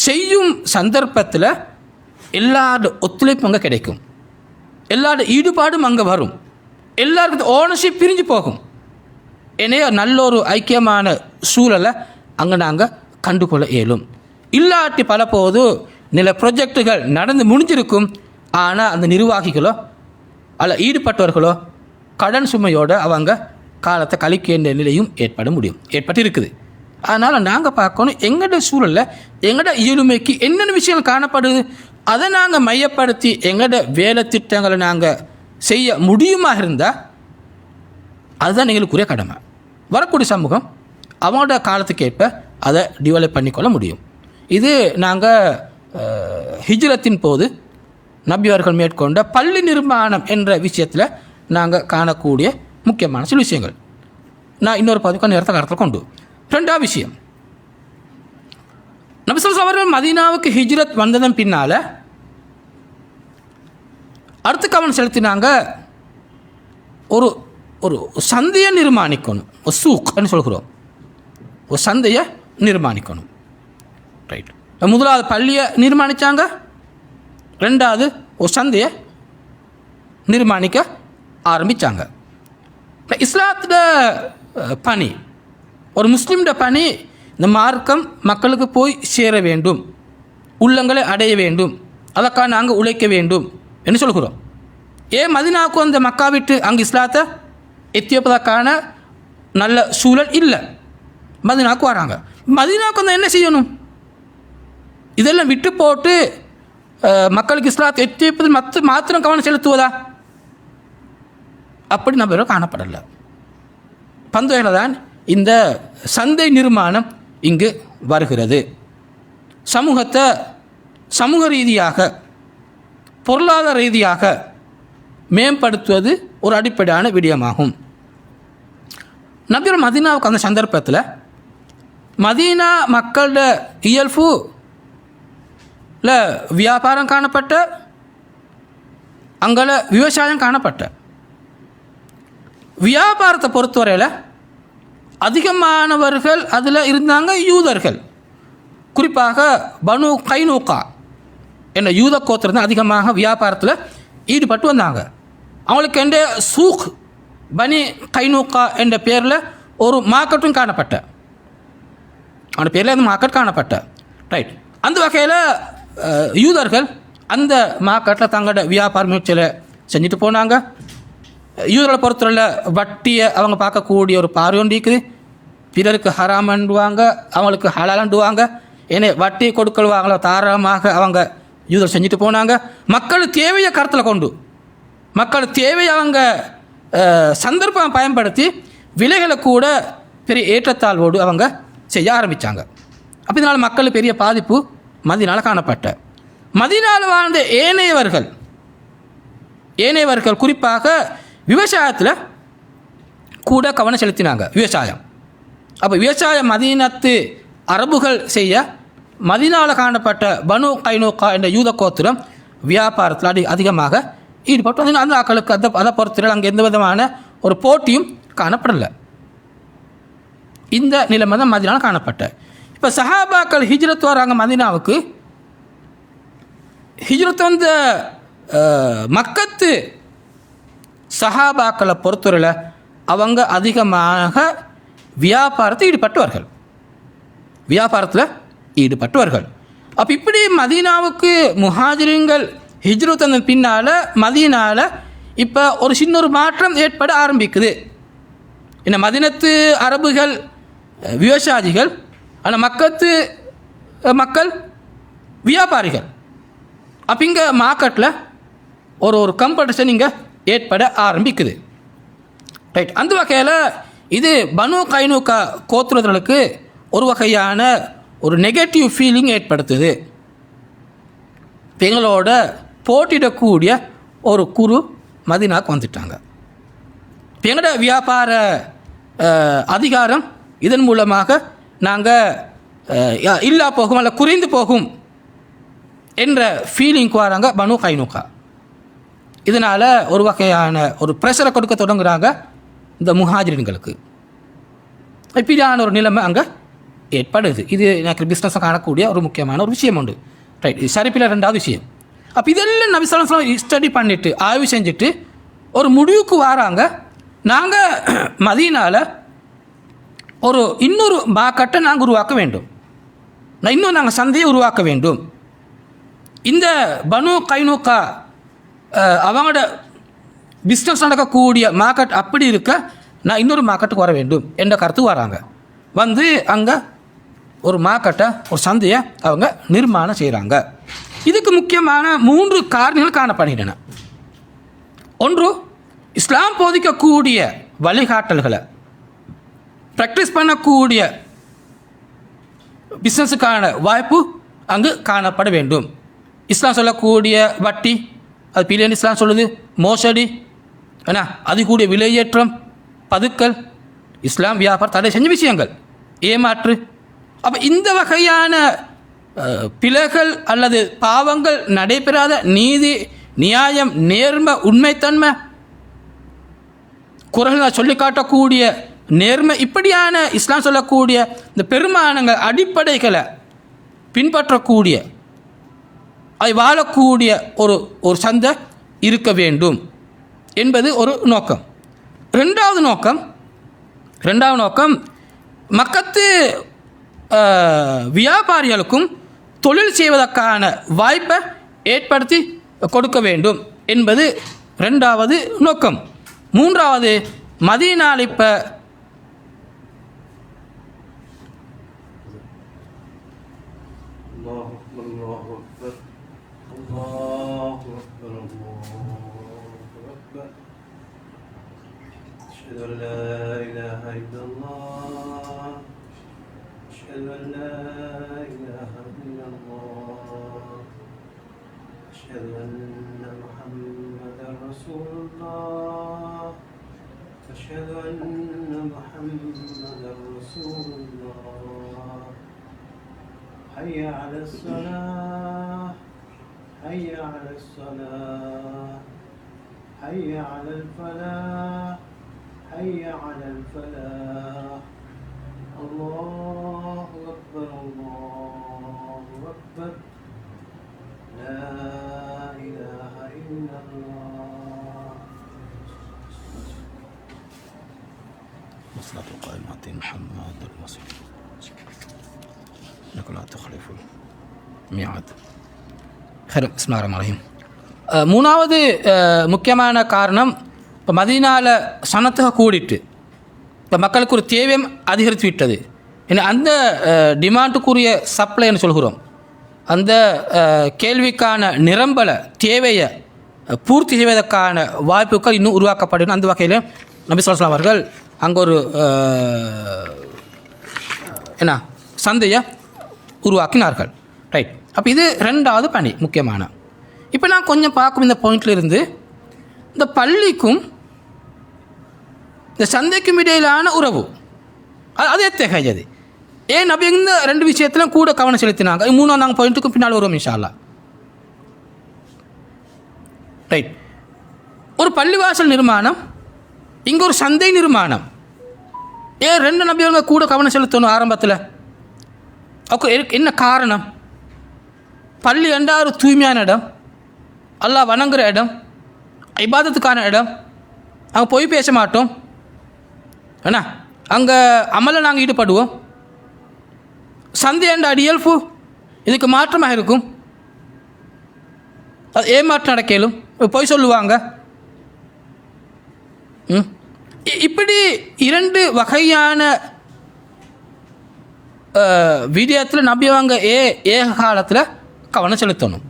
செய்யும் சந்தர்ப்பத்தில் எல்லாரோட ஒத்துழைப்பும் அங்கே கிடைக்கும், எல்லாரோட ஈடுபாடும் அங்கே வரும், எல்லாருக்கும் ஓனர்ஷிப் பிரிஞ்சு போகும். எனவே நல்ல ஒரு ஐக்கியமான சூழலை அங்கே நாங்கள் கண்டுகொள்ள இயலும். இல்லாட்டி பல போது நில ப்ரொஜெக்டுகள் நடந்து முடிஞ்சிருக்கும், ஆனால் அந்த நிர்வாகிகளோ அல்ல ஈடுபட்டவர்களோ கடன் சுமையோடு அவங்க காலத்தை கழிக்க வேண்டிய நிலையும் ஏற்பட்டு இருக்குது. அதனால் நாங்கள் பார்க்கணும் எங்களோட சூழலில் எங்களோட இயலுமைக்கு என்னென்ன விஷயங்கள் காணப்படுது, அதை நாங்கள் மையப்படுத்தி எங்களோட வேலை திட்டங்களை நாங்கள் செய்ய முடியுமா இருந்தால் அதுதான் எங்களுக்குரிய கடமை. வரக்கூடிய சமூகம் அவங்களோட காலத்துக்கேற்ப அதை டெவலப் பண்ணிக்கொள்ள முடியும். இது நாங்கள் ஹிஜ்ரத்தின் போது நபி அவர்கள் மேற்கொண்ட பள்ளி நிர்மாணம் என்ற விஷயத்தில் நாங்கள் காணக்கூடிய முக்கியமான சில விஷயங்கள். நான் இன்னொரு பதிவுக்கு நேரத்தை கருத்தில் கொண்டு 2வது விஷயம், நபி ஸல்லல்லாஹு அலைஹி வஸல்லம் மதீனாவுக்கு ஹிஜ்ரத் வந்ததன் பின்னால் அடுத்த கவனம் செலுத்தினாங்க, ஒரு ஒரு சந்தையை நிர்மாணிக்கணும், ஒரு சூக்னு சொல்கிறோம், ஒரு சந்தையை நிர்மாணிக்கணும். ரைட், முதலாவது பள்ளியை நிர்மாணித்தாங்க, 2வது ஒரு சந்தையை நிர்மாணிக்க ஆரம்பித்தாங்க. இஸ்லாத்தோட பணி, ஒரு முஸ்லீம்ட பணி, இந்த மார்க்கம் மக்களுக்கு போய் சேர வேண்டும், உள்ளங்களை அடைய வேண்டும், அதற்காக நாங்கள் உழைக்க வேண்டும் என்று சொல்கிறோம். ஏன் மதீனாவுக்கு அந்த மக்கா விட்டு அங்கே இஸ்லாத்தை எத்தியப்பதற்கான நல்ல சூழல் இல்லை, மதீனாவுக்கு வராங்க. மதீனாவுக்கு வந்து என்ன செய்யணும், இதெல்லாம் விட்டு போட்டு மக்களுக்கு இஸ்லாத்தை எத்தியப்பதில் மாத்திரம் கவனம் செலுத்துவதா? அப்படி நம்ம காணப்படலை. பந்தோயில் தான் இந்த சந்தை நிர்மாணம் இங்கு வருகிறது. சமூகத்தை சமூக ரீதியாக பொருளாதார ரீதியாக மேம்படுத்துவது ஒரு அடிப்படையான விடயமாகும். நபிகள் மதீனாவுக்கு அந்த சந்தர்ப்பத்தில் மதீனா மக்களோட இயல்புல வியாபாரம் காணப்பட்ட, அங்கே விவசாயம் காணப்பட்ட. வியாபாரத்தை பொறுத்தவரையில் அதிகமானவர்கள் அதில் இருந்தாங்க யூதர்கள், குறிப்பாக பனு கைனூகா என்ற யூத கோத்திரம் தான் அதிகமாக வியாபாரத்தில் ஈடுபட்டு வந்தாங்க. அவங்களுக்கு என்ற சூக் பனி கைனூகா என்ற பேரில் ஒரு மார்க்கெட்டும் காணப்பட்ட, அவனோட பேரில் அந்த மார்க்கெட் காணப்பட்ட. ரைட், அந்த வகையில் யூதர்கள் அந்த மார்க்கெட்டில் தங்களோட வியாபார முயற்சியில் செஞ்சுட்டு போனாங்க. யூதர்களை பொறுத்தவரையில் வட்டியை அவங்க பார்க்கக்கூடிய ஒரு பார்வை ஒன்று இருக்குது. பிறருக்கு ஹராமண்டுவாங்க, அவங்களுக்கு ஹலாலண்டுவாங்க. ஏன்னா வட்டி கொடுக்கல்வாங்களோ தாராளமாக அவங்க யூதர் செஞ்சுட்டு போனாங்க. மக்கள் தேவையை கருத்தில் கொண்டு, மக்கள் தேவையை அவங்க சந்தர்ப்பம் பயன்படுத்தி விலைகளை கூட பெரிய ஏற்றத்தாழ்வோடு அவங்க செய்ய ஆரம்பித்தாங்க. அப்போ இதனால் மக்கள் பெரிய பாதிப்பு மதீனால காணப்பட்ட. மதீனாவில் வாழ்ந்த ஏனையவர்கள் ஏனையவர்கள் குறிப்பாக விவசாயத்தில் கூட கவனம் செலுத்தினாங்க. விவசாயம், அப்போ விவசாயம் மதீனத்து அரபுகள் செய்ய மதீனாவில் காணப்பட்ட பனு கைனூகா என்ற யூத கோத்திரம் வியாபாரத்தில் அதிகமாக ஈடுபட்டு அந்த ஆக்களுக்கு அதை பொறுத்தவரை அங்கே எந்த விதமான ஒரு போட்டியும் காணப்படலை. இந்த நிலைமை தான் மதீனாவில் காணப்பட்ட. இப்போ சஹாபாக்கள் ஹிஜ்ரத் வராங்க மதீனாவுக்கு. ஹிஜ்ரத் வந்த மக்கத்து சஹாபாக்களை பொறுத்தவரையில் அவங்க அதிகமாக வியாபாரத்தில் ஈடுபட்டுவார்கள். அப்போ இப்படி மதீனாவுக்கு முஹாஜிர்கள் ஹிஜ்ரத் வந்த பின்னால் மதீனாவில் இப்போ ஒரு சின்ன ஒரு மாற்றம் ஏற்பட ஆரம்பிக்குது. என்ன, மதீனத்து அரபுகள் விவசாயிகள், ஆனால் மக்கத்து மக்கள் வியாபாரிகள். அப்போ இங்கே மார்க்கெட்டில் ஒரு காம்படிஷன் இங்கே ஏற்பட ஆரம்பிக்குது. ரைட். அந்த வகையில் இது பனு கைனூகா கோத்திரர்களுக்கு ஒரு வகையான ஒரு நெகட்டிவ் ஃபீலிங் ஏற்படுத்துது. எங்களோட போட்டியிடக்கூடிய ஒரு குரு மதீனாவுக்கு வந்துட்டாங்க. எங்களோட வியாபார அதிகாரம் இதன் மூலமாக நாங்கள் இல்லா போகும் அல்ல குறைந்து போகும் என்ற ஃபீலிங்க்கு வராங்க பனு கைனூகா. இதனால் ஒரு வகையான ஒரு ப்ரெஷரை கொடுக்க தொடங்குகிறாங்க இந்த முஹாஜிர்களுக்கு. இப்படியான ஒரு நிலைமை அங்கே ஏற்படுது. இது எனக்கு பிஸ்னஸை காணக்கூடிய ஒரு முக்கியமான ஒரு விஷயம் உண்டு. ரைட். இது சரிப்பில் ரெண்டாவது விஷயம். அப்போ இதெல்லாம் நபி ஸல்லல்லாஹு அலைஹி வஸல்லம் ஸ்டடி பண்ணிவிட்டு ஆய்வு செஞ்சுட்டு ஒரு முடிவுக்கு வராங்க. நாங்கள் மதீனாவில் இன்னொரு மார்க்கெட்டை நாங்கள் உருவாக்க வேண்டும், இன்னும் நாங்கள் சந்தையை உருவாக்க வேண்டும். இந்த பனு கைனூகா அவங்களோட பிஸ்னஸ் நடக்கக்கூடிய மார்க்கெட் அப்படி இருக்க நான் இன்னொரு மார்க்கெட்டுக்கு வர வேண்டும் என்ற கருத்து வராங்க. வந்து அங்கே ஒரு மார்க்கெட்டை ஒரு சந்தையை அவங்க நிர்மாணம் செய்கிறாங்க. இதுக்கு முக்கியமான 3 காரணங்கள் காணப்படுகின்றன. ஒன்று, இஸ்லாம் போதிக்கக்கூடிய வழிகாட்டல்களை ப்ராக்டிஸ் பண்ணக்கூடிய பிஸ்னஸுக்கான வாய்ப்பு அங்கு காணப்பட வேண்டும். இஸ்லாம் சொல்லக்கூடிய வட்டி, அது பிள்ளைன்னு இஸ்லாம் சொல்லுது, மோசடி, ஏன்னா அது கூடிய விலையேற்றம், பதுக்கல், இஸ்லாம் வியாபாரம் தடை செஞ்ச விஷயங்கள், ஏமாற்று. அப்போ இந்த வகையான பிழைகள் அல்லது பாவங்கள் நடைபெறாத நீதி, நியாயம், நேர்மை, உண்மைத்தன்மை, குரல்கள் சொல்லி காட்டக்கூடிய நேர்மை, இப்படியான இஸ்லாம் சொல்லக்கூடிய இந்த பெருமானங்கள் அடிப்படைகளை பின்பற்றக்கூடிய அதை வாழக்கூடிய ஒரு சந்தை இருக்க வேண்டும் என்பது ஒரு நோக்கம். ரெண்டாவது நோக்கம் மக்கத்து வியாபாரிகளுக்கும் தொழில் செய்வதற்கான வாய்ப்பை ஏற்படுத்தி கொடுக்க வேண்டும் என்பது ரெண்டாவது நோக்கம். மூன்றாவது, மதீனாவில் இப்போ أشهد أن محمدا رسول الله حي على الصلاة حي على الصلاة حي على الفلاح حي على الفلاح الله أكبر الله أكبر لا إله إلا الله والصلاة القائمة محمد رسول إنك لا تخلف الميعاد. خير. بسم الله الرحمن الرحيم. மூணாவது முக்கியமான காரணம், இப்போ மதீனாவில் சனத்தக கூடிட்டு இப்போ மக்களுக்கு ஒரு தேவையும் அதிகரித்து விட்டது. ஏன்னா அந்த டிமாண்டுக்குரிய சப்ளைன்னு சொல்கிறோம், அந்த கேள்விக்கான நிரம்பலை தேவையை பூர்த்தி செய்வதற்கான வாய்ப்புகள் இன்னும் உருவாக்கப்படும். அந்த வகையில் நபி ஸல்லல்லாஹு அலைஹி வஸல்லம் அவர்கள் அங்கே ஒரு சந்தையை உருவாக்கினார்கள். ரைட். அப்போ இது ரெண்டாவது பணி முக்கியமான. இப்போ நான் கொஞ்சம் பார்க்கும் இந்த பாயிண்டில் இருந்து இந்த பள்ளிக்கும் இந்த சந்தைக்கும் இடையிலான உறவு அது எத்தகையது. ஏன் நபி இந்த ரெண்டு விஷயத்திலும் கூட கவனம் செலுத்தினாங்க. மூணாவது நாங்கள் பாயிண்ட்டுக்கும் பின்னால் வருவோம் இன்ஷா அல்லாஹ். ரைட். ஒரு பள்ளிவாசல் நிர்மாணம், இங்கே ஒரு சந்தை நிர்மாணம். ஏன் ரெண்டு நபியவங்க கூட கவனம் செலுத்தணும் ஆரம்பத்தில்? என்ன காரணம்? பள்ளி என்றால் ஒரு தூய்மையான இடம், அல்லாஹ் வணங்குற இடம், இபாதத்துக்கான இடம். அங்கே போய் பேச மாட்டோம், ஏன்னா அங்கே அமலை நாங்கள் ஈடுபடுவோம். சந்தை என்ற அடியல்பு இதுக்கு மாற்றமாக இருக்கும். அது ஏமாற்றம் நடக்கலும், போய் சொல்லுவாங்க. இப்படி இரண்டு வகையான விடயத்தில் நம்பியவங்க ஏக காலத்தில் கவனம் செலுத்தணும்.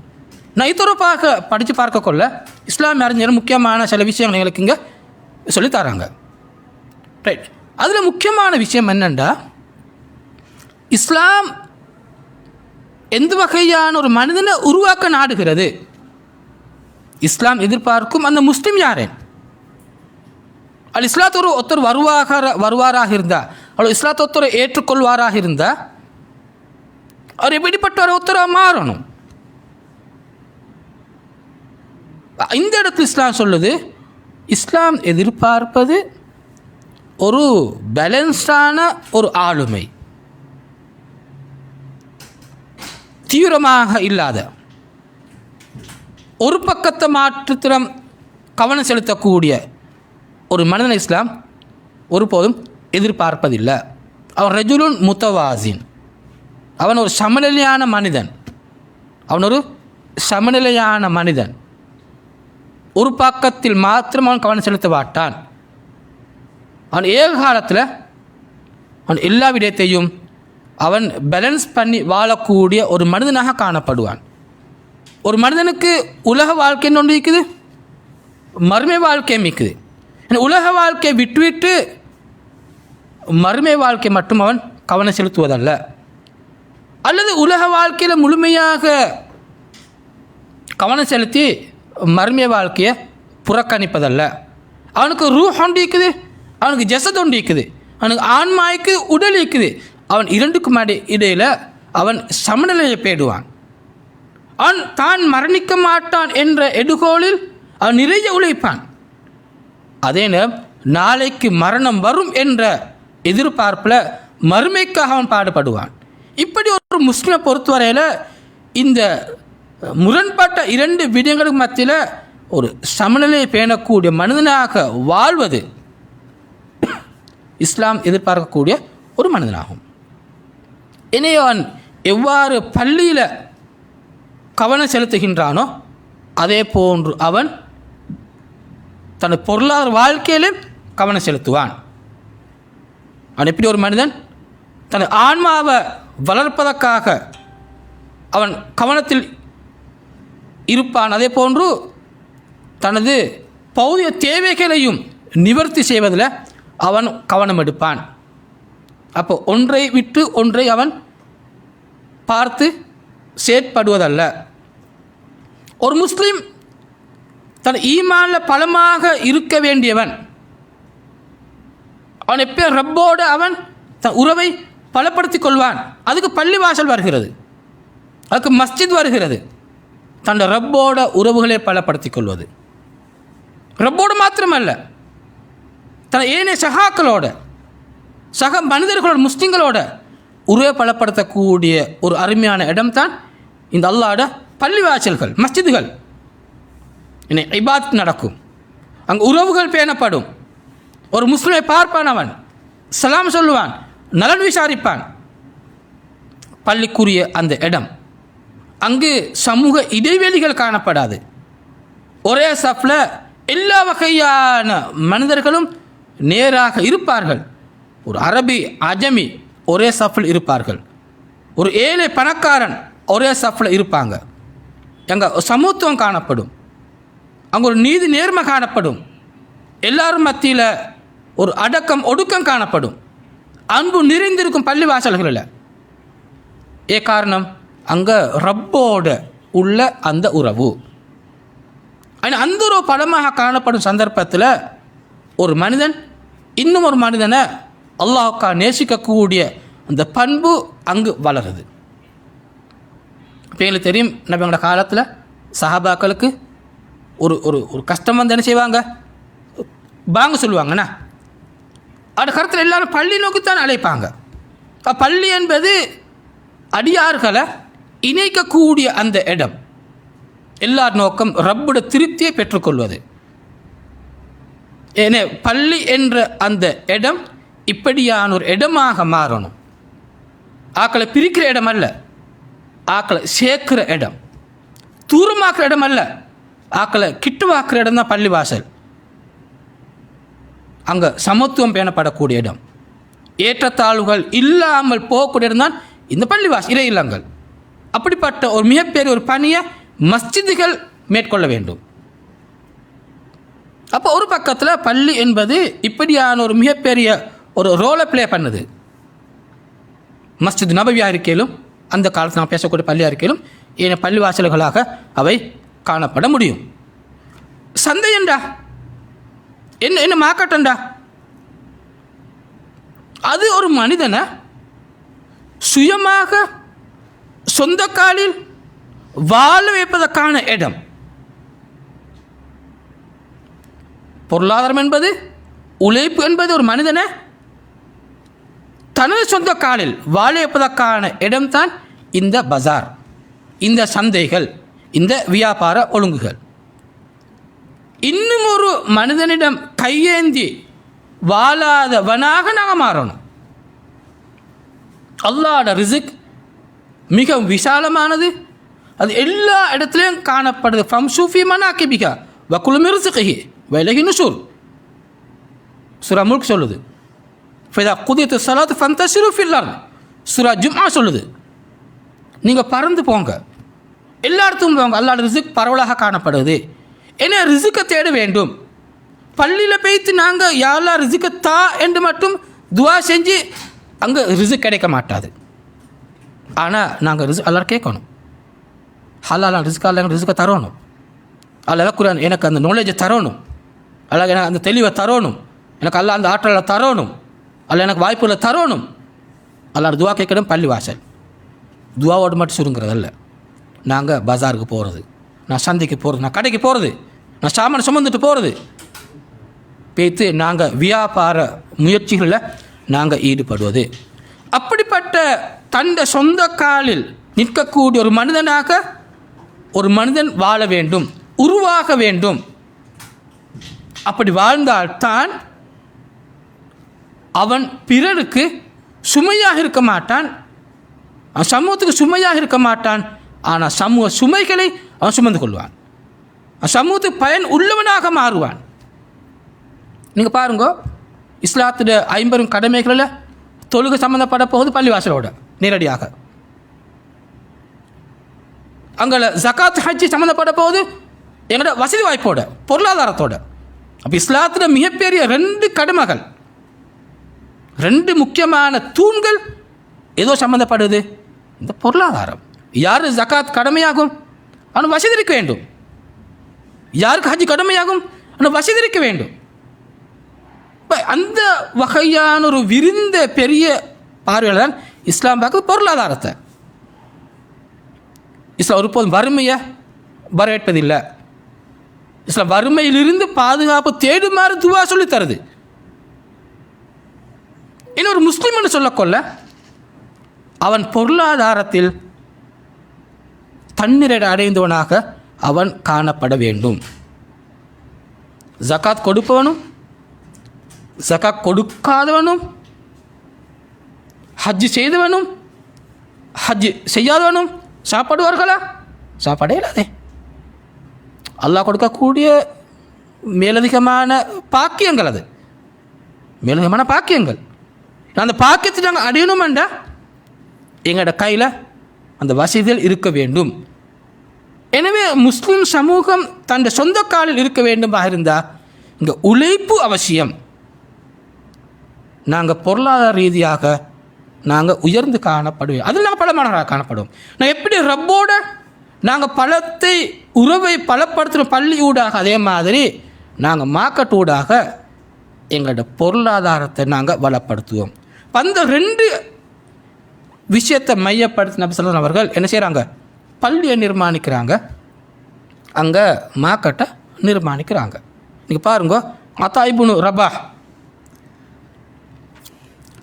நான் இதுவரை படித்து பார்க்க கொள்ள இஸ்லாமிய அறிஞர் முக்கியமான சில விஷயங்கள் எங்களுக்கு இங்கே சொல்லித்தராங்க. ரைட். அதில் முக்கியமான விஷயம் என்னென்னா, இஸ்லாம் எந்த வகையான ஒரு மனிதனை உருவாக்க நாடுகிறது. இஸ்லாம் எதிர்பார்க்கும் அந்த முஸ்லீம் யாரே? அது இஸ்லாத்தோடு ஒருத்தர் வருவாராக இருந்தால், அவர் இஸ்லாத்தை ஒருத்தர் ஏற்றுக்கொள்வாராக இருந்தால், அவர் எப்படிப்பட்ட ஒருத்தராக மாறணும். இந்த இடத்துல இஸ்லாம் சொல்லுது, இஸ்லாம் எதிர்பார்ப்பது ஒரு பேலன்ஸ்டான ஒரு ஆளுமை, தீவிரமாக இல்லாத, ஒரு பக்கத்தை மாற்றத்திடம் கவனம் செலுத்தக்கூடிய ஒரு மனிதனை இஸ்லாம் ஒருபோதும் எதிர்பார்ப்பதில்லை. அவன் ரஜுலுன் முத்தவாசின், அவன் ஒரு சமநிலையான மனிதன். ஒரு பக்கத்தில் மாத்திரம் அவன் கவனம் செலுத்த மாட்டான். அவன் ஏக காலத்தில் அவன் எல்லா விடயத்தையும் அவன் பேலன்ஸ் பண்ணி வாழக்கூடிய ஒரு மனிதனாக காணப்படுவான். ஒரு மனிதனுக்கு உலக வாழ்க்கைன்னு ஒன்று இருக்குது, மறுமை வாழ்க்கையும் இருக்குது. உலக வாழ்க்கையை விட்டுவிட்டு மறுமை வாழ்க்கை மட்டும் அவன் கவனம் செலுத்துவதல்ல, அல்லது உலக வாழ்க்கையில் முழுமையாக கவனம் செலுத்தி மறுமை வாழ்க்கையை புறக்கணிப்பதல்ல. அவனுக்கு ரூஹ் ஒன்று இருக்குது, அவனுக்கு ஜசத் ஒன்று இருக்குது, அவனுக்கு ஆன்மாய்க்கு உடல் இருக்குது. அவன் இரண்டுக்கும் இடையில் அவன் சமநிலையை பேடுவான். அவன் தான் மரணிக்க மாட்டான் என்ற எடுகோளில் அவன் நிறைய உழைப்பான். அதே நேரம் நாளைக்கு மரணம் வரும் என்ற எதிர்பார்ப்பில் மறுமைக்காக அவன் பாடுபடுவான். இப்படி ஒரு முஸ்லிமை பொறுத்தவரையில் இந்த முரண்பட்ட இரண்டு விடயங்களுக்கு மத்தியில் ஒரு சமநிலையை பேணக்கூடிய மனிதனாக வாழ்வது இஸ்லாம் எதிர்பார்க்கக்கூடிய ஒரு மனிதனாகும். எனவே அவன் எவ்வாறு பள்ளியில் கவனம் செலுத்துகின்றானோ அதே போன்று அவன் தன் பொருளாதார வாழ்க்கையிலும் கவனம் செலுத்துவான். அவன் எப்படி ஒரு மனிதன் தன் ஆன்மாவை வளர்ப்பதற்காக அவன் கவனத்தில் இருப்பான், அதே போன்று தனது பௌதிக தேவைகளையும் நிவர்த்தி செய்வதில் அவன் கவனம் எடுப்பான். அப்போ ஒன்றை விட்டு ஒன்றை அவன் பார்த்து செயற்படுவதல்ல. ஒரு முஸ்லீம் தன் ஈமானில் பலமாக இருக்க வேண்டியவன். அவன் எப்போ ரப்போடு அவன் தன் உறவை பலப்படுத்திக் கொள்வான். அதுக்கு பள்ளிவாசல் வருகிறது, அதுக்கு மஸ்ஜித் வருகிறது. தன் ரப்போட உறவுகளை பலப்படுத்திக் கொள்வது, ரப்போடு மாத்திரமல்ல, தன் ஏனைய சகாக்களோட, சக மனிதர்களோட, முஸ்லிம்களோட உறவை பலப்படுத்தக்கூடிய ஒரு அருமையான இடம்தான் இந்த அல்லாஹ்வோட பள்ளிவாசல்கள், மஸ்ஜிதுகள். இபாத் நடக்கும், அங்கே உறவுகள் பேணப்படும். ஒரு முஸ்லிமை பார்ப்பான், அவன் சலாம் சொல்லுவான், நலன் விசாரிப்பான். பள்ளிக்குரிய அந்த இடம், அங்கு சமூக இடைவெளிகள் காணப்படாது. ஒரே சஃப்ல எல்லா வகையான மனிதர்களும் நேராக இருப்பார்கள். ஒரு அரபி அஜமி ஒரே சஃபில் இருப்பார்கள், ஒரு ஏழை பணக்காரன் ஒரே சஃபில் இருப்பாங்க. அங்கே சமூகத்துவம் காணப்படும், அங்கே ஒரு நீதி நேர்மை காணப்படும், எல்லாரும் மத்தியில் ஒரு அடக்கம் ஒடுக்கம் காணப்படும், அன்பு நிறைந்திருக்கும் பள்ளிவாசல்களில். காரணம் அங்கே ரப்போட உள்ள அந்த உறவு. ஆனால் அந்த ஒரு படமாக காணப்படும் சந்தர்ப்பத்தில் ஒரு மனிதன் இன்னும் ஒரு மனிதனை அல்லாஹ்வுக்கா நேசிக்கக்கூடிய அந்த பண்பு அங்கு வளருது. இப்போ எங்களுக்கு தெரியும், நபியோட காலத்தில் சஹாபாக்களுக்கு ஒரு ஒரு ஒரு கஷ்டம் வந்து என்ன செய்வாங்க, பாங்க சொல்லுவாங்கண்ணா. அந்த கருத்தில் எல்லாரும் பள்ளி நோக்கித்தான் அழைப்பாங்க. பள்ளி என்பது அடியார்களை இணைக்கக்கூடிய அந்த இடம். எல்லார் நோக்கம் ரப்புட திருப்தியை பெற்றுக்கொள்வது. ஏன்னா பள்ளி என்ற அந்த இடம் இப்படியான ஒரு இடமாக மாறணும். ஆக்களை பிரிக்கிற இடம் அல்ல, ஆக்களை சேர்க்கிற இடம். தூரமாக்குற இடம் அல்ல, ஆக்களை கிட்டுவாக்குற இடம் தான் பள்ளிவாசல். அங்கே சமத்துவம் பேணப்படக்கூடிய இடம், ஏற்றத்தாழ்வுகள் இல்லாமல் போகக்கூடிய இடம் தான் இந்த பள்ளிவாசல், இறை இல்லங்கள். அப்படிப்பட்ட ஒரு மிகப்பெரிய ஒரு பணியை மஸ்ஜிதுகள் மேற்கொள்ள வேண்டும். அப்போ ஒரு பக்கத்தில் பள்ளி என்பது இப்படியான ஒரு மிகப்பெரிய ஒரு ரோலை ப்ளே பண்ணுது. மஸ்ஜித் நபவியாக இருக்கையிலும், அந்த காலத்தில் நான் பேசக்கூடிய பள்ளியாக இருக்கையிலும் ஏன் பள்ளிவாசல்களாக அவை காணப்பட முடியும். சந்தையண்டா என்ன என்ன மார்க்கெட்டண்டா, அது ஒரு மனிதனை சுயமாக சொந்த காலில் வாழ வைப்பதற்கான இடம். பொருளாதாரம் என்பது, உழைப்பு என்பது ஒரு மனிதனை தனது சொந்த காலில் வாழ வைப்பதற்கான இடம்தான் இந்த பஜார், இந்த சந்தைகள், இந்த வியாபார ஒழுங்குகள். இன்னும் ஒரு மனிதனிடம் கையேந்தி வாழாதவனாக நாங்கள் மாறணும். அல்லாஹ்வுடைய ரிஸ்க் மிக விசாலமானது, அது எல்லா இடத்துலையும் காணப்படுது. ஃபம்ஷூஃபி மனாகிபிஹா வகுலு மின் ரிஸ்கிஹி வஇலைஹி நுஷூர். சூரா முல்க் சொல்லுது. ஃபைதா குதியத்து ஸலாத்து ஃபந்தஷிரு ஃபில் அர்த். சூரா ஜும்ஆ சொல்லுது, நீங்கள் பறந்து போங்க, எல்லா இடத்துக்கும் போங்க. அல்லாஹ்வுடைய ரிஸ்க் பரவலாக காணப்படுது. ஏன்னா ரிஸ்க்கை தேட வேண்டும். பள்ளியில் போய்த்து நாங்கள் யாரெல்லாம் ரிஸ்க்கை தா என்று மட்டும் துவா செஞ்சு அங்கே ரிஸ்க் கிடைக்க மாட்டாது. ஆனால் நாங்கள் ரிஸ்க் எல்லாரும் கேட்கணும். ஹலாலான ரிஸ்க் அல்ல, ரிஸ்க்கை தரணும். அல்ல குரான் எனக்கு அந்த நாலேஜை தரணும், அல்ல எனக்கு அந்த தெளிவை தரணும், எனக்கு அல்ல அந்த ஆற்றலை தரணும், அல்ல எனக்கு வாய்ப்புகளை தரணும். எல்லாரும் துவா கேட்கணும். பள்ளி வாசல் துவாவோடு மட்டும் சுருங்கிறதல்ல. நாங்கள் பஜாருக்கு போகிறது, நான் சந்தைக்கு போகிறது, நான் கடைக்கு போகிறது, நான் சாமான் சுமந்துட்டு போகிறது, பேத்து நாங்கள் வியாபார முயற்சிகளில் நாங்கள் ஈடுபடுவது. அப்படிப்பட்ட தந்த சொந்த காலில் நிற்கக்கூடிய ஒரு மனிதனாக ஒரு மனிதன் வாழ வேண்டும், உருவாக வேண்டும். அப்படி வாழ்ந்தால்தான் அவன் பிறருக்கு சுமையாக இருக்க மாட்டான், சமூகத்துக்கு சுமையாக இருக்க மாட்டான். ஆனால் சமூக சுமைகளை அவன் சுமந்து கொள்வான், சமூகத்துக்கு பயன் உள்ளவனாக மாறுவான். நீங்கள் பாருங்க, இஸ்லாத்துடைய 50 கடமைகளில் தொழுகை சம்மந்தப்பட போகுது பள்ளிவாசலோட நேரடியாக. அங்கே ஜகாத் ஹஜ்ஜி சம்மந்தப்பட போகுது எங்களோட வசதி வாய்ப்போட, பொருளாதாரத்தோட. அப்போ இஸ்லாத்தில் மிகப்பெரிய 2 கடமைகள், 2 முக்கியமான தூண்கள் ஏதோ சம்மந்தப்படுது. இந்த பொருளாதாரம். யார் ஜகாத் கடமையாகும் அவன் வசதி இருக்க வேண்டும், யாருக்கு ஹஜ் கடமையாகும் அவன் வசதி இருக்க வேண்டும். அந்த வகையான ஒரு விரிந்த பெரிய பார்வையில் தான் இஸ்லாம் பார்க்குது பொருளாதாரத்தை. இஸ்லாம் ஒருபோதும் வறுமையை வரவேற்பதில்லை. இஸ்லாம் வறுமையிலிருந்து பாதுகாப்பு தேடுமாறு துவா சொல்லி தருது. இன்னொரு முஸ்லீம்னு சொல்லக்கொள்ள அவன் பொருளாதாரத்தில் தண்ணீரை அடைந்தவனாக அவன் காணப்பட வேண்டும். ஜகாத் கொடுப்பவனும் ஜகாத் கொடுக்காதவனும், ஹஜ் செய்தவனும் ஹஜ் செய்யாதவனும் சாப்பாடுவார்களா? சாப்பாடே இல்லாதே. அல்லாஹ் கொடுக்கக்கூடிய மேலதிகமான பாக்கியங்கள், அது மேலதிகமான பாக்கியங்கள். அந்த பாக்கியத்தை நாங்கள் அடையணுமெண்டா எங்களோட கையில் அந்த வசதிகள் இருக்க வேண்டும். எனவே முஸ்லீம் சமூகம் தன் சொந்த காலில் இருக்க வேண்டுமாக இருந்தால் இங்கே உழைப்பு அவசியம். நாங்கள் பொருளாதார ரீதியாக நாங்கள் உயர்ந்து காணப்படுவோம், அதில் நாங்கள் பலமானவராக காணப்படுவோம். நான் எப்படி ரப்போட நாங்கள் பலத்தை உறவை பலப்படுத்துகிற பள்ளி ஊடாக, அதே மாதிரி நாங்கள் மார்க்கெட் ஊடாக எங்களோட பொருளாதாரத்தை நாங்கள் வளப்படுத்துவோம். அந்த 2 விஷயத்தை மையப்படுத்தி நபி ஸல்லல்லாஹு அலைஹி அவர்கள் என்ன செய்கிறாங்க? பள்ளியை நிர்மாணிக்கிறாங்க, அங்கே மார்க்கெட்டை நிர்மாணிக்கிறாங்க. நீங்கள் பாருங்க, அத்தா இப்னு ரபாஹ்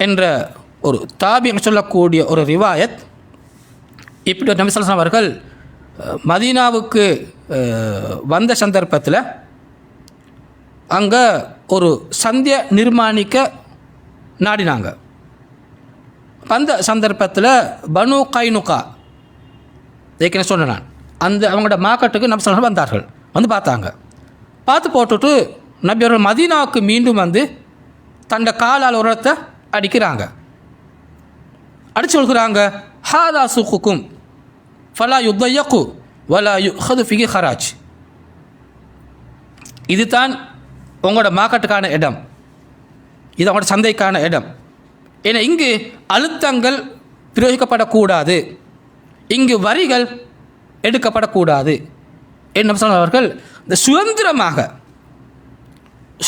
என்ற ஒரு தாபின்னு சொல்லக்கூடிய ஒரு ரிவாயத், இப்படி நபி ஸல்லல்லாஹு அலைஹி அவர்கள் மதீனாவுக்கு வந்த சந்தர்ப்பத்தில் அங்கே ஒரு சந்திய நிர்மாணிக்க நாடினாங்க. அந்த சந்தர்ப்பத்தில் பனு கைனுகா ஏற்கனவே சொன்னேன் நான், அந்த அவங்களோட மார்க்கெட்டுக்கு நபி ஸல்லல்லாஹு அலைஹி வந்தார்கள். வந்து பார்த்தாங்க, பார்த்து போட்டுட்டு நபி அவர்கள் மதீனாவுக்கு மீண்டும் வந்து தண்ட காலால் ஒரு இடத்தை அடிக்கிறாங்க. அடிச்சு சொல்கிறாங்க, ஹாதா சுக்குக்கும் ஃபலா யுத்தையக்கு வலா யுஹது ஃபிகி ஹராஜ். இதுதான் உங்களோட மார்க்கெட்டுக்கான இடம், இது அவங்களோட சந்தைக்கான இடம். ஏன்னா இங்கு அழுத்தங்கள் பிரயோகிக்கப்படக்கூடாது, இங்கு வரிகள் எடுக்கப்படக்கூடாது. என்ன அவர்கள் இந்த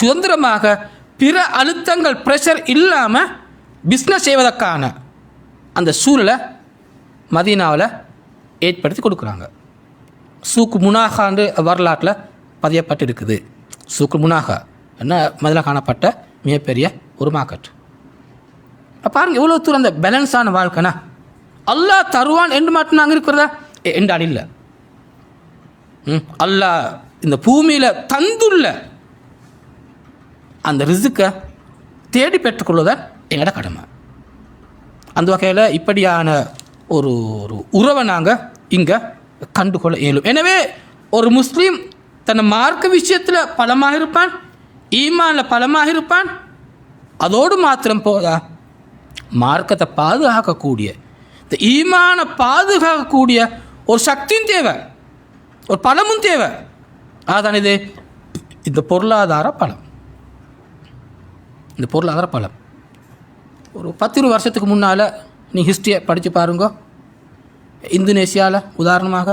சுதந்திரமாக பிற அழுத்தங்கள் ப்ரெஷர் இல்லாமல் பிஸ்னஸ் செய்வதற்கான அந்த சூழலை மதீனாவில் ஏற்படுத்தி கொடுக்குறாங்க. சூக்கு முனாகாண்டு வரலாற்றில் பதியப்பட்டு இருக்குது. சூக்கு முனாகா என்ன முதல்ல காணப்பட்ட மிகப்பெரிய ஒரு மார்க்கெட். பாருங்கள் எவ்வளோ தூரம் அந்த பேலன்ஸான வாழ்க்கைனா, அல்லாஹ் தருவான் என்று மட்டும் நாங்கள் இருக்கிறதா என்றால் இல்லை. அல்லாஹ் இந்த பூமியில் தந்துள்ள அந்த ரிசுக்கை தேடி பெற்றுக்கொள்வதான் எங்களோட கடமை. அந்த வகையில் இப்படியான ஒரு உறவை நாங்கள் இங்கே கண்டுகொள்ள இயலும். எனவே ஒரு முஸ்லீம் தன் மார்க்க விஷயத்தில் பலமாக இருப்பான், ஈமானில் பலமாக இருப்பான். அதோடு மாத்திரம் போதா, மார்க்கத்தை பாதுகாக்கக்கூடிய, இந்த ஈமானை பாதுகாக்கக்கூடிய ஒரு சக்தியும் தேவை, ஒரு பலமும் தேவை. அதான் இது இந்த பொருளாதார பலம். இந்த பொருளாதார பலம் ஒரு 10-20 வருஷத்துக்கு முன்னால் நீ ஹிஸ்ட்ரியை படித்து பாருங்க. இந்தோனேசியாவில் உதாரணமாக,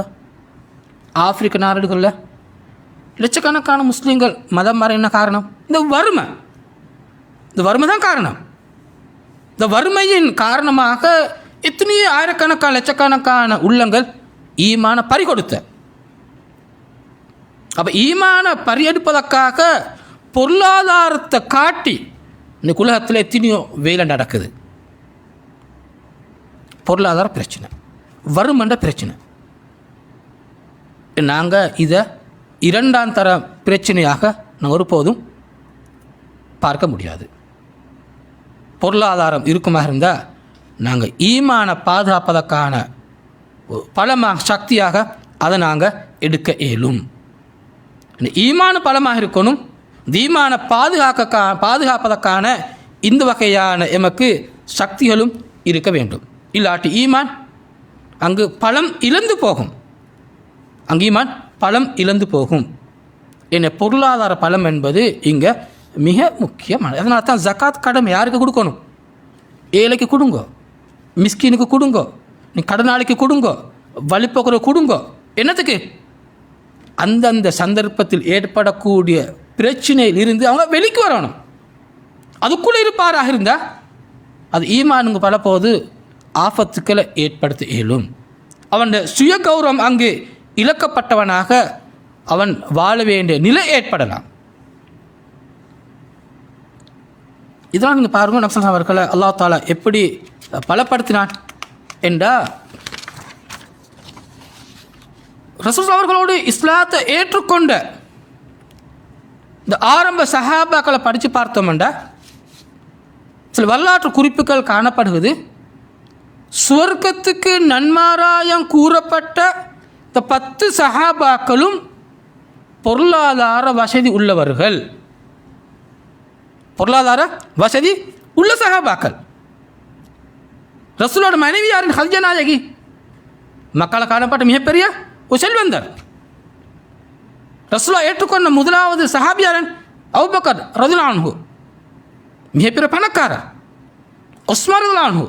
ஆப்பிரிக்க நாடுகளில் லட்சக்கணக்கான முஸ்லீம்கள் மதம் மாற என்ன காரணம்? இந்த வறுமை தான் காரணம். இந்த வறுமையின் காரணமாக எத்தனையோ ஆயிரக்கணக்கான லட்சக்கணக்கான உள்ளங்கள் ஈமான பறிகொடுத்த. அப்போ ஈமான பறியெடுப்பதற்காக பொருளாதாரத்தை காட்டி இந்த உலகத்தில் எத்தனையோ வேலை நடக்குது. பொருளாதார பிரச்சனை, வறுமண்ட பிரச்சனை. நாங்கள் இதை 2ஆம் தர பிரச்சனையாக நாங்கள் ஒருபோதும் பார்க்க முடியாது. பொருளாதாரம் இருக்குமாக இருந்தால் நாங்கள் ஈமான பாதுகாப்பதற்கான பலமாக சக்தியாக அதை நாங்கள் எடுக்க இயலும். ஈமான பலமாக இருக்கணும். ஈமான பாதுகாப்பதற்கான இந்த வகையான எமக்கு சக்திகளும் இருக்க வேண்டும். இல்லாட்டி ஈமான் அங்கு பலம் இழந்து போகும். அங்கு ஈமான் பலம் இழந்து போகும். என்ன பொருளாதார பலம் என்பது இங்கே மிக முக்கியமானது. அதனால தான் ஜக்காத் கடமை யாருக்கு கொடுக்கணும்? ஏழைக்கு கொடுங்கோ, மிஸ்கினுக்கு கொடுங்கோ, நீ கடனாளிக்கு கொடுங்கோ, வழிபோக்குற கொடுங்கோ. என்னத்துக்கு? அந்தந்த சந்தர்ப்பத்தில் ஏற்படக்கூடிய பிரச்சனையில் இருந்து அவங்க வெளிக்கு வரணும். அதுக்குள்ளே இருப்பாராக இருந்தால் அது ஈமானுங்க பலப்போது ஆபத்துக்களை ஏற்படுத்த இயலும். அவன் சுய கௌரவம் அங்கு இழக்கப்பட்டவனாக அவன் வாழ வேண்டிய நிலை ஏற்படலாம். இதெல்லாம் நீங்கள் பாருங்கள், நபி ஸல்லல்லாஹு அலைஹி அவர்களை அல்லாஹ் தஆலா எப்படி பலப்படுத்தினான் என்றால், ரசூல் அவர்களோடு இஸ்லாத்தை ஏற்றுக்கொண்ட இந்த ஆரம்ப சஹாபாக்களை படித்து பார்த்தோம்டா சில வரலாற்று குறிப்புகள் காணப்படுகிறது. சுவர்க்கத்துக்கு நன்மாராயம் கூறப்பட்ட இந்த 10 சஹாபாக்களும் பொருளாதார வசதி உள்ளவர்கள். பொருளாதார வசதி உள்ள சஹாபாக்கள். ரசூலோட மனைவி யாரின்? ஹதிஜா நாயகி. மக்களை காணப்பட்ட மிகப்பெரிய ஒரு செல்வந்தர். ரசூலா ஏற்றுக்கொண்ட முதலாவது சஹாபியாரன் அபூபக்கர் ரலியல்லாஹு அன்ஹு, மிகப்பெரிய பணக்காரர். உஸ்மான் ரலியல்லாஹு அன்ஹு,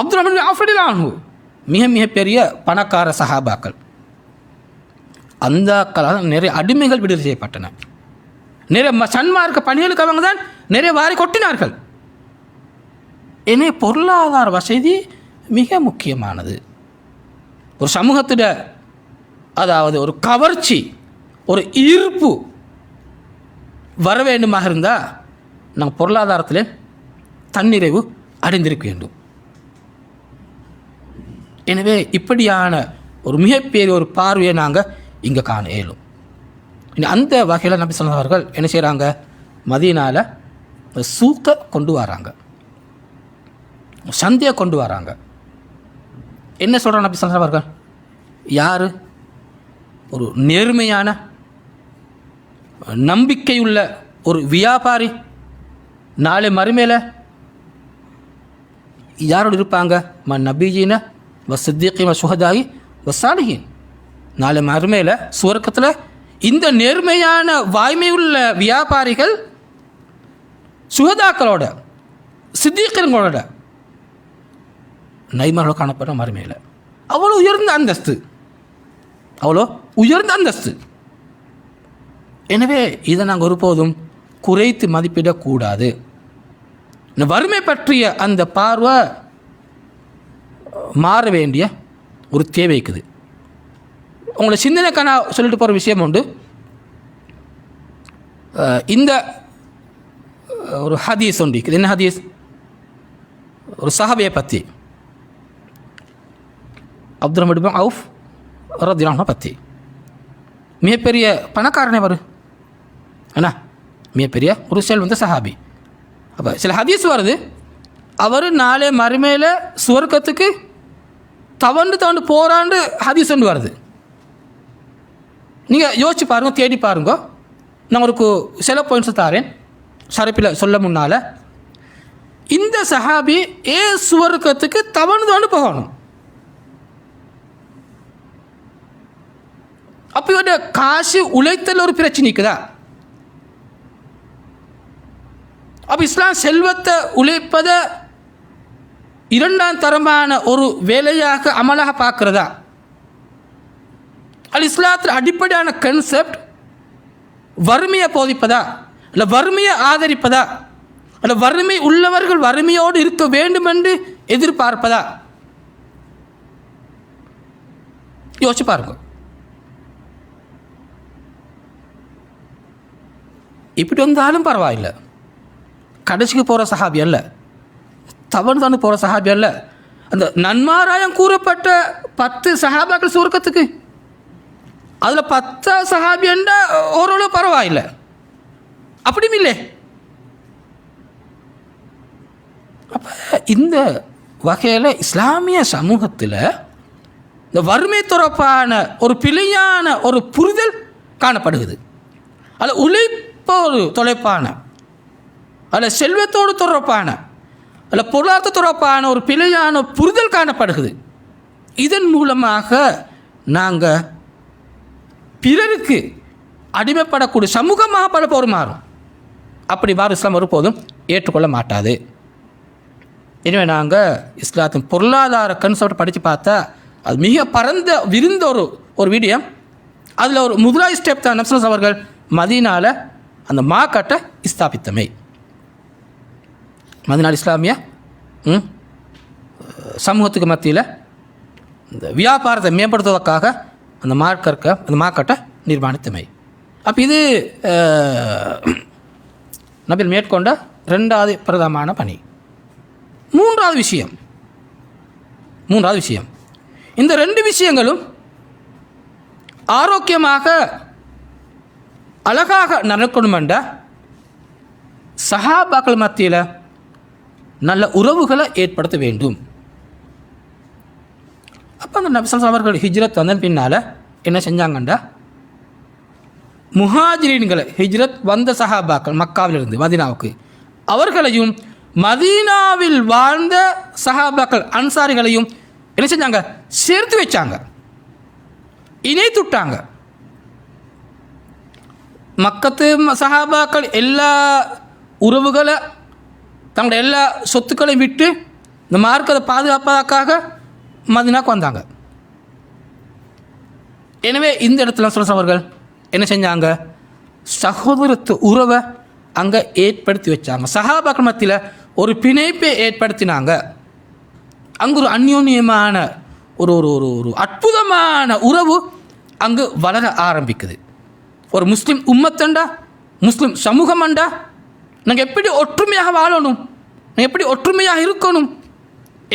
அப்துல் ரஹ்மான் ஆஃப் ரலியல்லாஹு அன்ஹு, மிகப்பெரிய பணக்கார சஹாபாக்கள். அந்த காலம் நிறைய அடிமைகள் விடுதலை செய்யப்பட்டன. நிறைய சன்மார்க்க பணிகளுக்கு அவங்க தான் நிறைய வாரி கொட்டினார்கள். எனவே பொருளாதார வசதி மிக முக்கியமானது. ஒரு சமூகத்திட அதாவது ஒரு கவர்ச்சி, ஒரு ஈர்ப்பு வர வேண்டுமாக இருந்தால் நாங்கள் பொருளாதாரத்தில் தன்னிறைவு அடைந்திருக்க வேண்டும். எனவே இப்படியான ஒரு மிகப்பெரிய ஒரு பார்வையை நாங்கள் இங்கே காண இயலும். அந்த வகையில் நபி ஸல்லல்லாஹு அலைஹி வஸல்லம் என்ன செய்கிறாங்க, மதீனாவில் சூக்கை கொண்டு வராங்க, சந்தையை கொண்டு வராங்க. என்ன சொல்கிறாங்க நபி ஸல்லல்லாஹு அலைஹி வஸல்லம், யார் ஒரு நேர்மையான நம்பிக்கையுள்ள ஒரு வியாபாரி நாளை மறுமையில் யாரோடு இருப்பாங்க, நபிஜீன சித்திகீன சுஹதாயி சாலிஹீன். நாளை மறுமையில் சுவர்க்கத்தில் இந்த நேர்மையான வாய்மையுள்ள வியாபாரிகள் சுஹதாக்களோட சித்திகீன்களோட நைமர்களோட காணப்படுற மறுமையில். அவ்வளோ உயர்ந்த அந்தஸ்து, அவ்வளோ உயர்ந்த அந்தஸ்து. எனவே இதை நாங்கள் ஒருபோதும் குறைத்து மதிப்பிடக்கூடாது. இந்த வறுமை பற்றிய அந்த பார்வை மாற வேண்டிய ஒரு தேவை இருக்குது. உங்களை சிந்தனைக்கான சொல்லிட்டு போகிற விஷயம் உண்டு. இந்த ஒரு ஹதீஸ் உண்டு. என்ன ஹதீஸ்? ஒரு சஹாபியை பற்றி, அப்துல் ரஹ்மான் இப்னு அவுஃப் ரலியல்லாஹு அன்ஹு பற்றி. மிகப்பெரிய பணக்காரனே வரும் என்ன, மிகப்பெரிய ஒரு செல்வந்த சஹாபி. அப்போ சில ஹதீஸ் வருது, அவர் நாளை மறுமையில் சுவர்க்கத்துக்கு தவண்டு போகிறான்னு ஹதீஸ் ஒன்று வருது. நீங்கள் யோசிச்சு பாருங்க, தேடி பாருங்க. நான் ஒரு சில பாயிண்ட்ஸ் தாரேன் ஷரப்பில் சொல்ல முன்னால். இந்த சஹாபி சுவர்க்கத்துக்கு தவண்டு போகணும். அப்போ இவருடைய காசு உழைத்தல் ஒரு பிரச்சனைக்குதா? அப்போ இஸ்லாம் செல்வத்தை உழைப்பதை இரண்டாம் தரமான ஒரு வேலையாக அமலாக பார்க்கிறதா? அல் இஸ்லாத்தில் அடிப்படையான கன்செப்ட் வறுமையை போதிப்பதா, இல்லை வறுமையை ஆதரிப்பதா, அல்ல வறுமை உள்ளவர்கள் வறுமையோடு இருக்க வேண்டும் என்று எதிர்பார்ப்பதா? யோசிச்சு பாருங்க. இப்படி வந்தாலும் பரவாயில்லை, கடைசிக்கு போகிற சஹாபி அல்ல, தவறு போகிற சஹாபி அல்ல. அந்த நன்மாராயம் கூறப்பட்ட 10 சஹாபாக்கள் சுவர்க்கத்துக்கு, அதில் 10 சஹாபி என்ற ஓரளவு பரவாயில்லை, அப்படியும் இல்லை. அப்போ இந்த வகையில் இஸ்லாமிய சமூகத்தில் இந்த வறுமை தொடர்பான ஒரு பிழையான ஒரு புரிதல் காணப்படுகிறது. அதில் உழைப்போடு தொடர்பான, அதில் செல்வத்தோடு தொடர்பான, அதில் பொருளாதார தொடர்பான ஒரு பிழையான புரிதல் காணப்படுகிறது. இதன் மூலமாக நாங்கள் பிறருக்கு அடிமைப்படக்கூடிய சமூகமாக பல போர் மாறும். அப்படி மாறும் இஸ்லாம் ஒருபோதும் ஏற்றுக்கொள்ள மாட்டாது. எனவே நாங்கள் இஸ்லாத்தின் பொருளாதார கன்செப்ட் படித்து பார்த்தா அது மிக பரந்த விரிந்த ஒரு வீடியம். அதில் ஒரு முதலாவது ஸ்டெப் தான் நபி ஸல்லல்லாஹு அலைஹி அவர்கள் மதீனாவில் அந்த மார்க்கெட்டை ஸ்தாபித்தமை. மதீனா இஸ்லாமிய சமூகத்துக்கு மத்தியில் இந்த வியாபாரத்தை மேம்படுத்துவதற்காக அந்த மார்க்கெட்டை நிர்மாணித்தமை. அப்போ இது நபிகள் மேற்கொண்ட 2வது பிரதமான பணி. மூன்றாவது விஷயம், இந்த 2 விஷயங்களும் ஆரோக்கியமாக அழகாக நடக்கணும் என்ற சஹாபாக்கள் மத்தியில் நல்ல உறவுகளை ஏற்படுத்த வேண்டும். அப்போ அந்த நபி ஸல்லல்லாஹு அலைஹி அவர்கள் ஹிஜ்ரத் வந்த பின்னால் என்ன செஞ்சாங்கண்டா, முஹாஜிரீன்களை ஹிஜ்ரத் வந்த சஹாபாக்கள் மக்காவிலிருந்து மதீனாவுக்கு, அவர்களையும் மதீனாவில் வாழ்ந்த சஹாபாக்கள் அன்சாரிகளையும் என்ன செஞ்சாங்க, சேர்த்து வச்சாங்க, இணைத்துட்டாங்க. மக்கத்து சஹாபாக்கள் எல்லா உறவுகளை தங்களுடைய எல்லா சொத்துக்களையும் விட்டு இந்த மார்க்கத்தை பாதுகாப்பதற்காக மதீனாவுக்கு வந்தாங்க. எனவே இந்த இடத்துல ரசூலுல்லாஹி அவர்கள் என்ன செஞ்சாங்க? சகோதரத்து உறவை அங்கே ஏற்படுத்தி வச்சாங்க. சஹாபாக்கள் மத்தியில் ஒரு பிணைப்பை ஏற்படுத்தினாங்க. அங்கு ஒரு அந்யோன்யமான ஒரு ஒரு ஒரு ஒரு அற்புதமான உறவு அங்கு வளர ஆரம்பிக்குது. ஒரு முஸ்லீம் உம்மத்தண்டா, முஸ்லீம் சமூகமண்டா, நாங்கள் எப்படி ஒற்றுமையாக வாழணும், நாங்கள் எப்படி ஒற்றுமையாக இருக்கணும்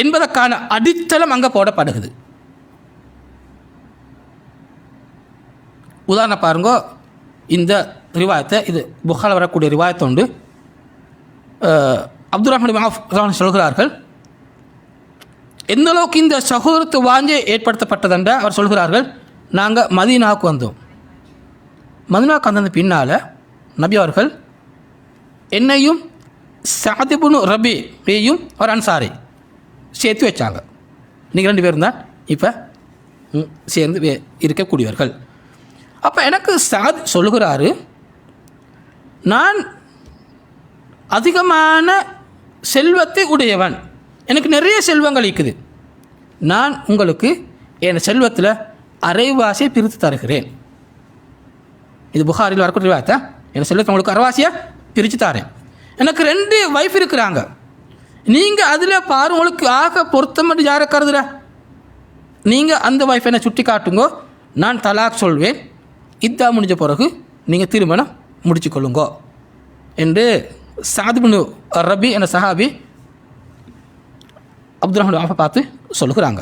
என்பதற்கான அடித்தளம் அங்கே போடப்படுகிறது. உதாரணம் பாருங்க, இந்த ரிவாயத்தை, இது புகாரில் வரக்கூடிய ரிவாயத்தை உண்டு. அப்துல் ரஹ்மான் சொல்கிறார்கள், எந்த அளவுக்கு இந்த சகோதரத்து வாஞ்சை ஏற்படுத்தப்பட்டதென்ற அவர் சொல்கிறார்கள், நாங்கள் மதீனாவுக்கு வந்தோம். மதீனாவுக்கு வந்த பின்னால் நபி அவர்கள் என்னையும் சஅத் இப்னு ரபீயையும் ஒரு அன்சாரி சேர்த்து வச்சாங்க. நீங்கள் 2 பேரும் தான் இப்போ சேர்ந்து இருக்கக்கூடியவர்கள். அப்போ எனக்கு சஅத் சொல்லுகிறாரு, நான் அதிகமான செல்வத்தை உடையவன், எனக்கு நிறைய செல்வங்கள் இருக்குது, நான் உங்களுக்கு என் செல்வத்தில் அரைவாசியை பிரித்து தருகிறேன். இது புகாரில் வரக்கூடிய ரிவாயத்தா, என் செல்வத்தை உங்களுக்கு அரைவாசியை பிரித்து தரேன். எனக்கு 2 வைஃப் இருக்கிறாங்க, நீங்கள் அதில் பாரு உங்களுக்கு ஆக பொருத்தம் யாரை கருதுற, நீங்கள் அந்த வைஃப் என்னை சுட்டி காட்டுங்கோ, நான் தலாக் சொல்வேன், இதா முடிஞ்ச பிறகு நீங்கள் திருமணம் முடிச்சு கொள்ளுங்கோ என்று சஅத் இப்னு ரபி என்ற சஹாபி அப்துல் ரஹ்மான் பார்த்து சொல்லுகிறாங்க.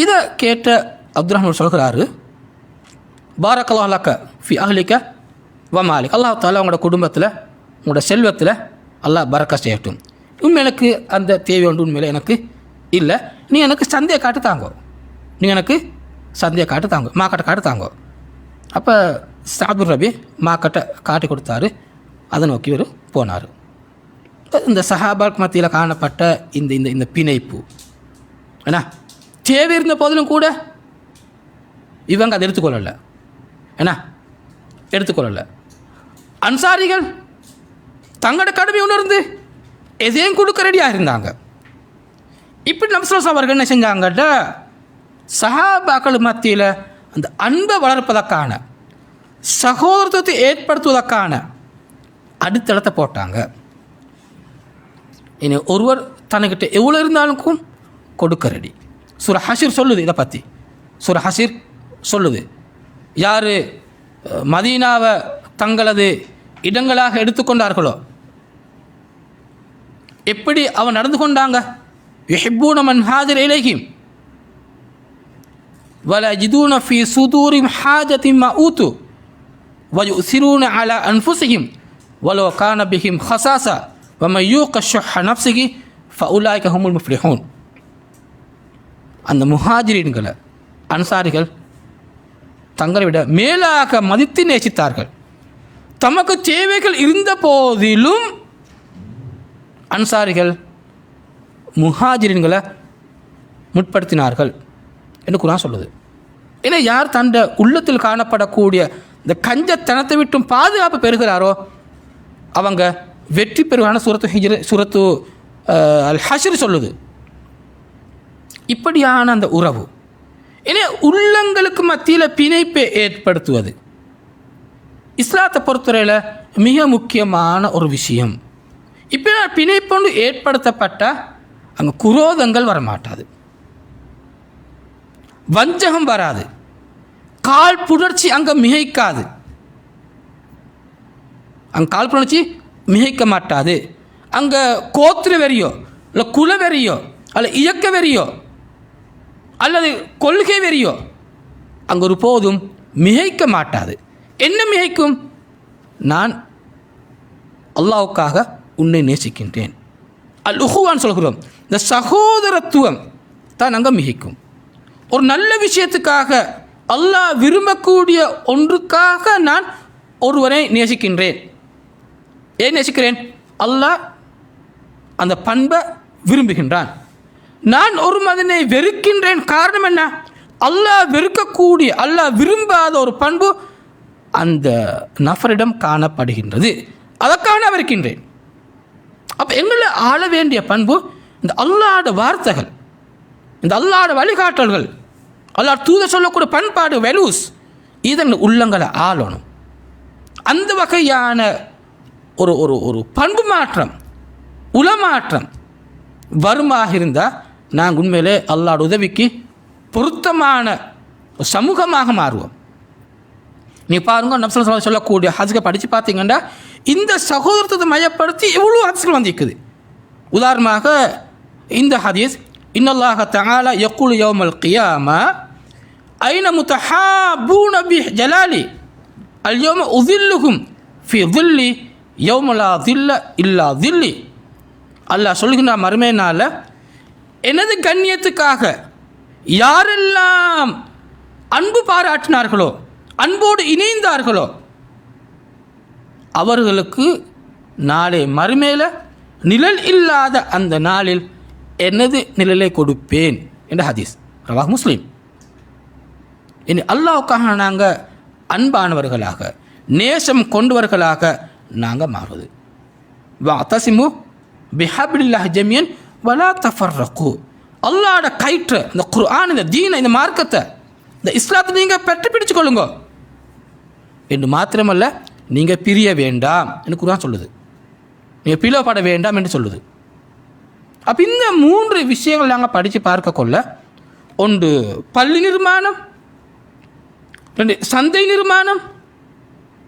இதை கேட்ட அப்துல் ரஹ்மான் சொல்கிறாரு, பாரக்கல்லாஹு லக்க ஃபி அஹ்லிக வ மாலிக், அல்லாஹ் தஆலா உங்களோட குடும்பத்தில் உங்களோட செல்வத்தில் அல்லாஹ் பரக்கத் செய்யட்டும். உண்மை எனக்கு அந்த தேவை ஒன்று உண்மையில் எனக்கு இல்லை, நீ எனக்கு சந்தையை காட்டு தாங்கோ, நீ எனக்கு சந்தையை காட்டு தாங்கோ, மாக்கட்டை காட்டு தாங்கோ. அப்போ சஅத் இப்னு ரபி மாக்கட்டை காட்டி கொடுத்தாரு, அதை நோக்கி இவர் போனார். இந்த சஹாபாக்கு மத்தியில் காணப்பட்ட இந்த இந்த இந்த பிணைப்பு ஏன்னா தேவை இருந்த போதிலும் கூட இவங்க அதை எடுத்துக்கொள்ளலை. ஏன்னா எடுத்துக்கொள்ளலை. அன்சாரிகள் தங்களோட கடமை உணர்ந்து எதையும் கொடுக்க ரெடியாக இருந்தாங்க. இப்படி நபி ஸல்லல்லாஹு அலைஹி வஸல்லம் அவர்கள் என்ன செஞ்சாங்கட்டா, சஹாபாக்கள் மத்தியில் அந்த அன்பை வளர்ப்பதற்கான, சகோதரத்தை ஏற்படுத்துவதற்கான அடித்தளத்தை போட்டாங்க. இனி ஒருவர் தனக்கிட்ட எவ்வளோ இருந்தாலும் கொடுக்க ரெடி. சூரா ஹஷர் சொல்லுது இதை பற்றி. சூரா ஹஷர் சொல்லுது, யார் மதீனாவை தங்களது இடங்களாக எடுத்துக்கொண்டார்களோ எப்படி அவன் நடந்து கொண்டாங்க. யுஹிப்பூன மன் ஹாஜர இலைஹிம் வலா யஜிதூன ஃபீ சுதூரிஹிம் ஹாஜத்தின் மா ஊது வயுஸிரூன அலா அன்ஃபுஸிஹிம் வலோ கான பிஹிம் ஹஸாஸா வமன் யூக ஷுஹ்ஹ நஃப்ஸிஹி ஃபஉலாயிக ஹுமுல் முஃப்லிஹூன். அந்த முஹாஜிரீன்களை அன்சாரிகள் தங்களை விட மேலாக மதித்து நேசித்தார்கள். தமக்கு தேவைகள் இருந்த போதிலும் அன்சாரிகள் முஹாஜிரீன்களை முற்படுத்தினார்கள் என்று குர்ஆன் சொல்லுது. ஏன்னா யார் தந்த உள்ளத்தில் காணப்படக்கூடிய இந்த கஞ்சத்தனத்தை விட்டும் பாதுகாப்பு பெறுகிறாரோ அவங்க வெற்றி பெறுவான சூரத்து அல் ஹஷ்ர் சொல்லுது. இப்படியான அந்த உறவு ஏன்னா உள்ளங்களுக்கு மத்தியில் பிணைப்பை ஏற்படுத்துவது இஸ்லாத்தை பொறுத்தவரையில் மிக முக்கியமான ஒரு விஷயம். இப்போ பிணைப்பொண்டு ஏற்படுத்தப்பட்டால் அங்கே குரோதங்கள் வரமாட்டாது, வஞ்சகம் வராது, கால் புணர்ச்சி அங்கே மிகைக்காது, அங்கே கால் புணர்ச்சி மிகைக்க மாட்டாது. அங்கே கோத்திர வெறியோ இல்லை குல வெறியோ அல்ல இயக்க வெறியோ அல்லது கொள்கை வெறியோ அங்கே ஒரு போதும் மிகைக்க மாட்டாது. என்ன மிகைக்கும்? நான் அல்லாஹ்வுக்காக உன்னை நேசிக்கின்றேன், அல் உஹுவான்னு சொல்கிறோம். இந்த சகோதரத்துவம் தான் அங்கே மிகைக்கும். ஒரு நல்ல விஷயத்துக்காக அல்லாஹ் விரும்பக்கூடிய ஒன்றுக்காக நான் ஒருவரை நேசிக்கின்றேன். ஏன் நேசிக்கிறேன்? அல்லாஹ் அந்த பண்பை விரும்புகின்றான். நான் ஒரு மதனை வெறுக்கின்றேன், காரணம் என்ன? அல்லாஹ் வெறுக்கக்கூடிய, அல்லாஹ் விரும்பாத ஒரு பண்பு அந்த நபரிடம் காணப்படுகின்றது, அதற்காக நான் வெறுக்கின்றேன். அப்போ எங்களை ஆள வேண்டிய பண்பு இந்த அல்லாஹ்வுடைய வார்த்தைகள், இந்த அல்லாஹ்வுடைய வழிகாட்டல்கள், அல்லாஹ் தூதர் சொல்லக்கூடிய பண்பாடு வேல்யூஸ் இதன் உள்ளங்களை ஆளணும். அந்த வகையான ஒரு ஒரு ஒரு பண்பு மாற்றம், உளமாற்றம் வருமாக இருந்தால் நாங்கள் உண்மையிலே அல்லாஹ்வுடைய உதவிக்கு பொருத்தமான சமூகமாக மாறுவோம். நீ பாருங்க, நபி ஸல்லல்லாஹு அலைஹி வஸல்லம் சொல்லக்கூடிய ஹதீஸை படித்து பார்த்தீங்கன்னா இந்த சகோதரத்தை மையப்படுத்தி எவ்வளோ ஹதீஸ்கள் வந்திருக்குது. உதாரணமாக இந்த ஹதீஸ், இன்னல்லாஹ தஆலா யக்கூலு யௌமல் கியாமா ஐன முத்தஹாபூன பி ஜலாலி அல் யௌம உதில்லுஹும் ஃபி தில்லி யௌம லா தில்ல இல்லா தில்லி. அல்லாஹ் சொல்கின்ற மறுமை நாளில் எனது கண்ணியத்துக்காக யாரெல்லாம் அன்பு பாராட்டினார்களோ, அன்போடு இணைந்தார்களோ, அவர்களுக்கு நாளை மறுமையில் நிழல் இல்லாத அந்த நாளில் எனது நிழலை கொடுப்பேன் என்ற ஹதீஸ் ரவாஹ் முஸ்லீம். இனி அல்லாஹ்வுக்காக நாங்கள் அன்பானவர்களாக, நேசம் கொண்டவர்களாக நாங்கள் மாறுவது. வஅதஸிமு பிஹப்லில்லாஹி ஜமீஅன் வலா தஃபர்ரகு. அல்லாஹ்வோட கயிற்று, இந்த குர்ஆன், இந்த தீனை, இந்த மார்க்கத்தை, இந்த இஸ்லாத்தை நீங்கள் பெற்று பிடிச்சு கொள்ளுங்க என்று மாத்திரமல்ல, நீங்கள் பிரிய வேண்டாம் என்று குர்ஆன் சொல்லுது. நீங்கள் பிளவுபட வேண்டாம் என்று சொல்லுது. அப்போ இந்த 3 விஷயங்கள் நாங்கள் படித்து பார்க்க கொள்ள, ஒன்று பள்ளி நிர்மாணம், 2 சந்தை நிர்மாணம்,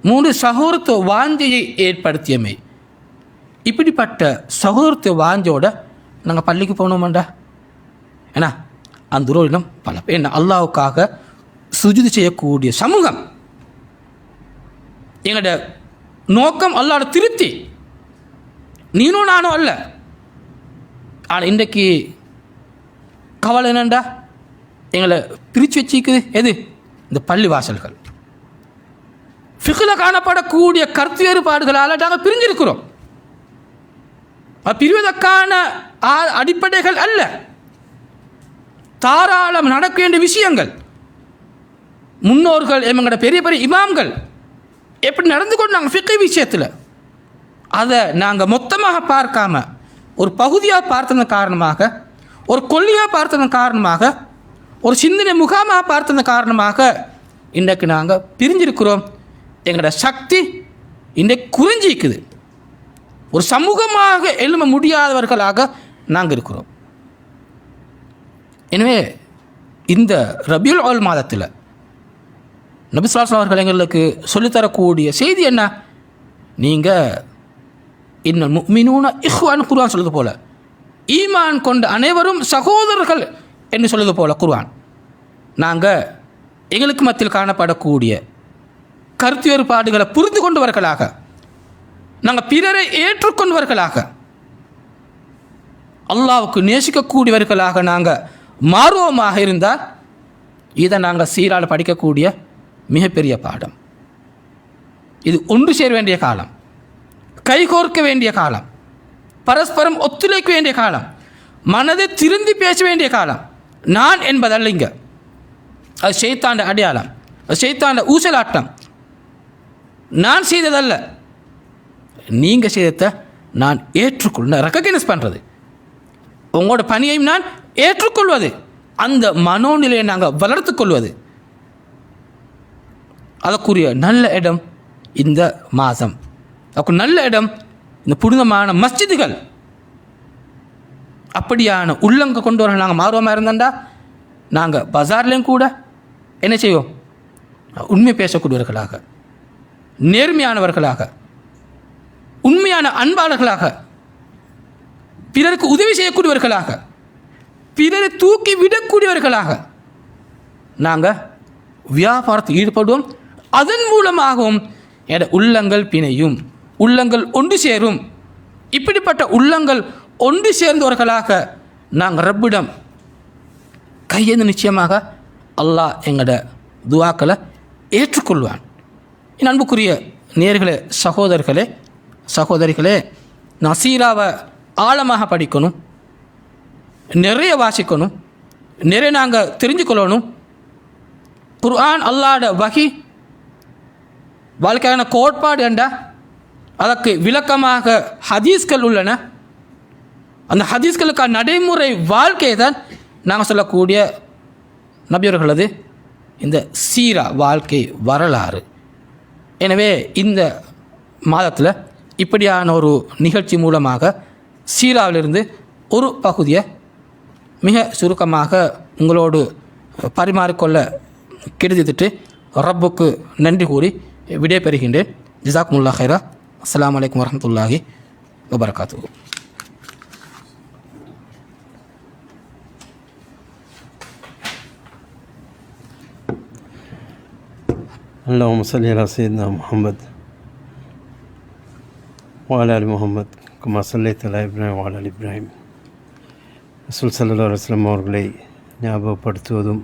3 சகோதரத்துவ வாஞ்சையை ஏற்படுத்தியமை. இப்படிப்பட்ட சகோதரத்துவ வாஞ்சோட நாங்கள் பள்ளிக்கு போனோமாண்டா, ஏன்னா அந்த ரோலிடம் பல என்ன அல்லாஹ்வுக்காக சுஜூது செய்யக்கூடிய சமூகம். எங்களோட நோக்கம் அல்லாஹ்வோட திருப்தி, நீனும் நானும் அல்ல. ஆனால் இன்றைக்கு கவலை என்னண்டா, எங்களை பிரித்து வச்சிக்குது எது? இந்த பள்ளி வாசல்கள். ஃபிக்ஹில் காணப்படக்கூடிய கருத்து வேறுபாடுகளால் நாங்கள் பிரிஞ்சிருக்கிறோம். பிரிவதற்கான அடிப்படைகள் அல்ல, தாராளம் நடக்க வேண்டிய விஷயங்கள். முன்னோர்கள், எங்களோட பெரிய பெரிய இமாம்கள் எப்படி நடந்து கொண்டு நாங்கள் ஃபிக்ஹ் விஷயத்தில் அதை நாங்கள் மொத்தமாக பார்க்காம ஒரு பகுதியாக பார்த்ததன் காரணமாக, ஒரு கொள்கையாக பார்த்ததன் காரணமாக, ஒரு சிந்தனை முகாமாக பார்த்ததன் காரணமாக இன்றைக்கு நாங்கள் பிரிஞ்சிருக்கிறோம். எங்களோட சக்தி இன்றைக்கு குறைஞ்சிக்குது. ஒரு சமூகமாக எழும முடியாதவர்களாக நாங்கள் இருக்கிறோம். எனவே இந்த ரபியுல் அவ்வல் மாதத்தில் நபி ஸல்லல்லாஹு அலைஹி வஸல்லம் அவர்கள் எங்களுக்கு சொல்லித்தரக்கூடிய செய்தி என்ன? நீங்கள் இன்னல் முஃமினூன இஹ்வான், குர்ஆன் சொல்லுது போல, ஈமான் கொண்ட அனைவரும் சகோதரர்கள் என்று சொல்லுது போல குர்ஆன். நாங்கள் எங்களுக்கு மத்தியில் காணப்படக்கூடிய கருத்து வேறுபாடுகளை புரிந்து கொண்டவர்களாக, நாங்கள் பிறரை ஏற்றுக்கொண்டவர்களாக, அல்லாஹ்வுக்கு நேசிக்கக்கூடியவர்களாக நாங்கள் மாறுவோமாக இருந்தால் இதை நாங்கள் சீரால் படிக்கக்கூடிய மிகப்பெரிய பாடம். இது ஒன்று சேர வேண்டிய காலம், கைகோர்க்க வேண்டிய காலம், பரஸ்பரம் ஒத்துழைக்க வேண்டிய காலம், மனதை திருந்தி பேச வேண்டிய காலம். நான் என்பதல்ல இங்கே, அது ஷைத்தாண்ட அடையாளம், அது ஷைத்தாண்ட ஊசலாட்டம். நான் செய்ததல்ல, நீங்கள் செய்ததை நான் ஏற்றுக்கொள்ள, ரெக்கக்னைஸ் பண்ணுறது, உங்களோட பணியையும் நான் ஏற்றுக்கொள்வது, அந்த மனோநிலையை நாங்கள் வளர்த்து கொள்வது, அதற்குரிய நல்ல இடம் இந்த மாதம், அதுக்கு நல்ல இடம் இந்த புனிதமான மஸ்ஜிதுகள். அப்படியான உள்ளங்க கொண்டு வர நாங்கள் மாறுவோமா இருந்தாண்டா நாங்கள் பஜார்லேயும் கூட என்ன செய்வோம்? உண்மை பேசக்கூடியவர்களாக, நேர்மையானவர்களாக, உண்மையான அன்பாளர்களாக, பிறருக்கு உதவி செய்யக்கூடியவர்களாக, பிறரை தூக்கி விடக்கூடியவர்களாக நாங்கள் வியாபாரத்தில் ஈடுபடுவோம். அதன் மூலமாகவும் உள்ளங்கள் பிணையும், உள்ளங்கள் ஒன்று சேரும். இப்படிப்பட்ட உள்ளங்கள் ஒன்று சேர்ந்தவர்களாக நாங்கள் ரப்பிடம் கையெழுந்து நிச்சயமாக அல்லாஹ் எங்களோட துவாக்களை ஏற்றுக்கொள்வான். என் அன்புக்குரிய நேயர்களே, சகோதரர்களே, சகோதரிகளே, நசீராவை ஆழமாக படிக்கணும், நிறைய வாசிக்கணும், நிறைய நாங்கள் தெரிஞ்சுக்கொள்ளணும். குர்ஆன் அல்லாஹ்வோட வஹி, வாழ்க்கையான கோட்பாடு என்றா அதற்கு விளக்கமாக ஹதீஸ்கள் உள்ளன. அந்த ஹதீஸ்களுக்கான நடைமுறை வாழ்க்கையை தான் நாங்கள் சொல்லக்கூடிய நபியவர்களது இந்த சீரா வாழ்க்கை வரலாறு. எனவே இந்த மாதத்தில் இப்படியான ஒரு நிகழ்ச்சி மூலமாக சீராவிலிருந்து ஒரு பகுதியை மிக சுருக்கமாக உங்களோடு பரிமாறிக்கொள்ள கெடுதிட்டு ரப்புக்கு நன்றி கூறி விடைபெறுகின்றேன். ஜிசாக்குமுல்லா ஹைரா. அஸ்ஸலாமு அலைக்கும் வரஹ்மத்துல்லாஹி வபரகாத்துஹு. اللهم صل على سيدنا محمد وعلى آل محمد كما صليت على إبراهيم وعلى آل إبراهيم. ரசூல் ஸல்லல்லாஹு அலைஹி வஸல்லம் அவர்களை ஞாபகப்படுத்துவதும்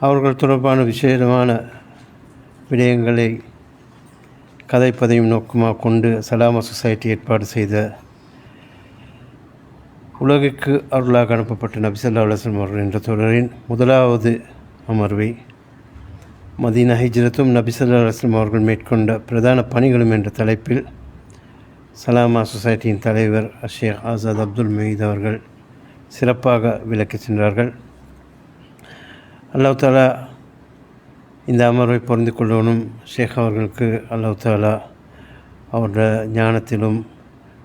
அவர்கள் தொடர்பான விசேஷமான விடயங்களை கதைப்பதையும் நோக்கமாக கொண்டு சலாமா சொசைட்டி ஏற்பாடு செய்த உலகிற்கு அருளாக அனுப்பப்பட்ட நபி ஸல்லல்லாஹு அலைஹி வஸல்லம் அவர்கள் என்ற தொடரின் முதலாவது அமர்வை மதீனா ஹிஜ்ரத்தும் நபி ஸல்லல்லாஹு அலைஹி வஸல்லம் அவர்கள் மேற்கொண்ட பிரதான பணிகளும் என்ற தலைப்பில் சலாமா சொசைட்டியின் தலைவர் ஷேக் ஆசாத் அப்துல் மயீத் அவர்கள் சிறப்பாக விளக்கி சென்றார்கள். அல்லாஹ் தாலா இந்த அமர்வை பொருந்து கொள்ளணும். ஷேக் அவர்களுக்கு அல்லாஹ் தாலா அவருடைய ஞானத்திலும்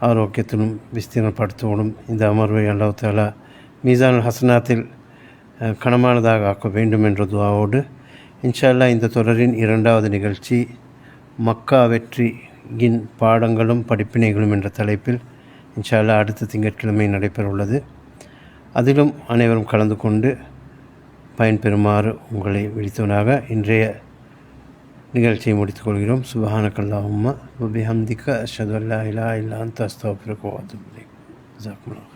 ஆரோக்கியத்திலும் விஸ்தீர்ணப்படுத்தணும். இந்த அமர்வை அல்லாஹ் தாலா மீசானுல் ஹசனாத்தில் கனமானதாக ஆக்க வேண்டும் என்ற துஆவோடு இன்ஷா அல்லாஹ் இந்த தொடரின் இரண்டாவது நிகழ்ச்சி மக்கா வெற்றியின் பாடங்களும் படிப்பினைகளும் என்ற தலைப்பில் இன்ஷா அல்லாஹ் அடுத்த திங்கட்கிழமை நடைபெற உள்ளது. அதிலும் அனைவரும் கலந்து கொண்டு பயன்பெறுமாறு உங்களை விழித்தவனாக இன்றைய நிகழ்ச்சியை முடித்துக் கொள்கிறோம். சுப்ஹானக்கல்லாஹும்ம வபிஹம்திக அஷ்ஹது அல்லா இலாஹா இல்லா அன்த அஸ்தக்ஃபிருக வ அத்தூபு இலைக். ஜஸாக்குமுல்லாஹ்.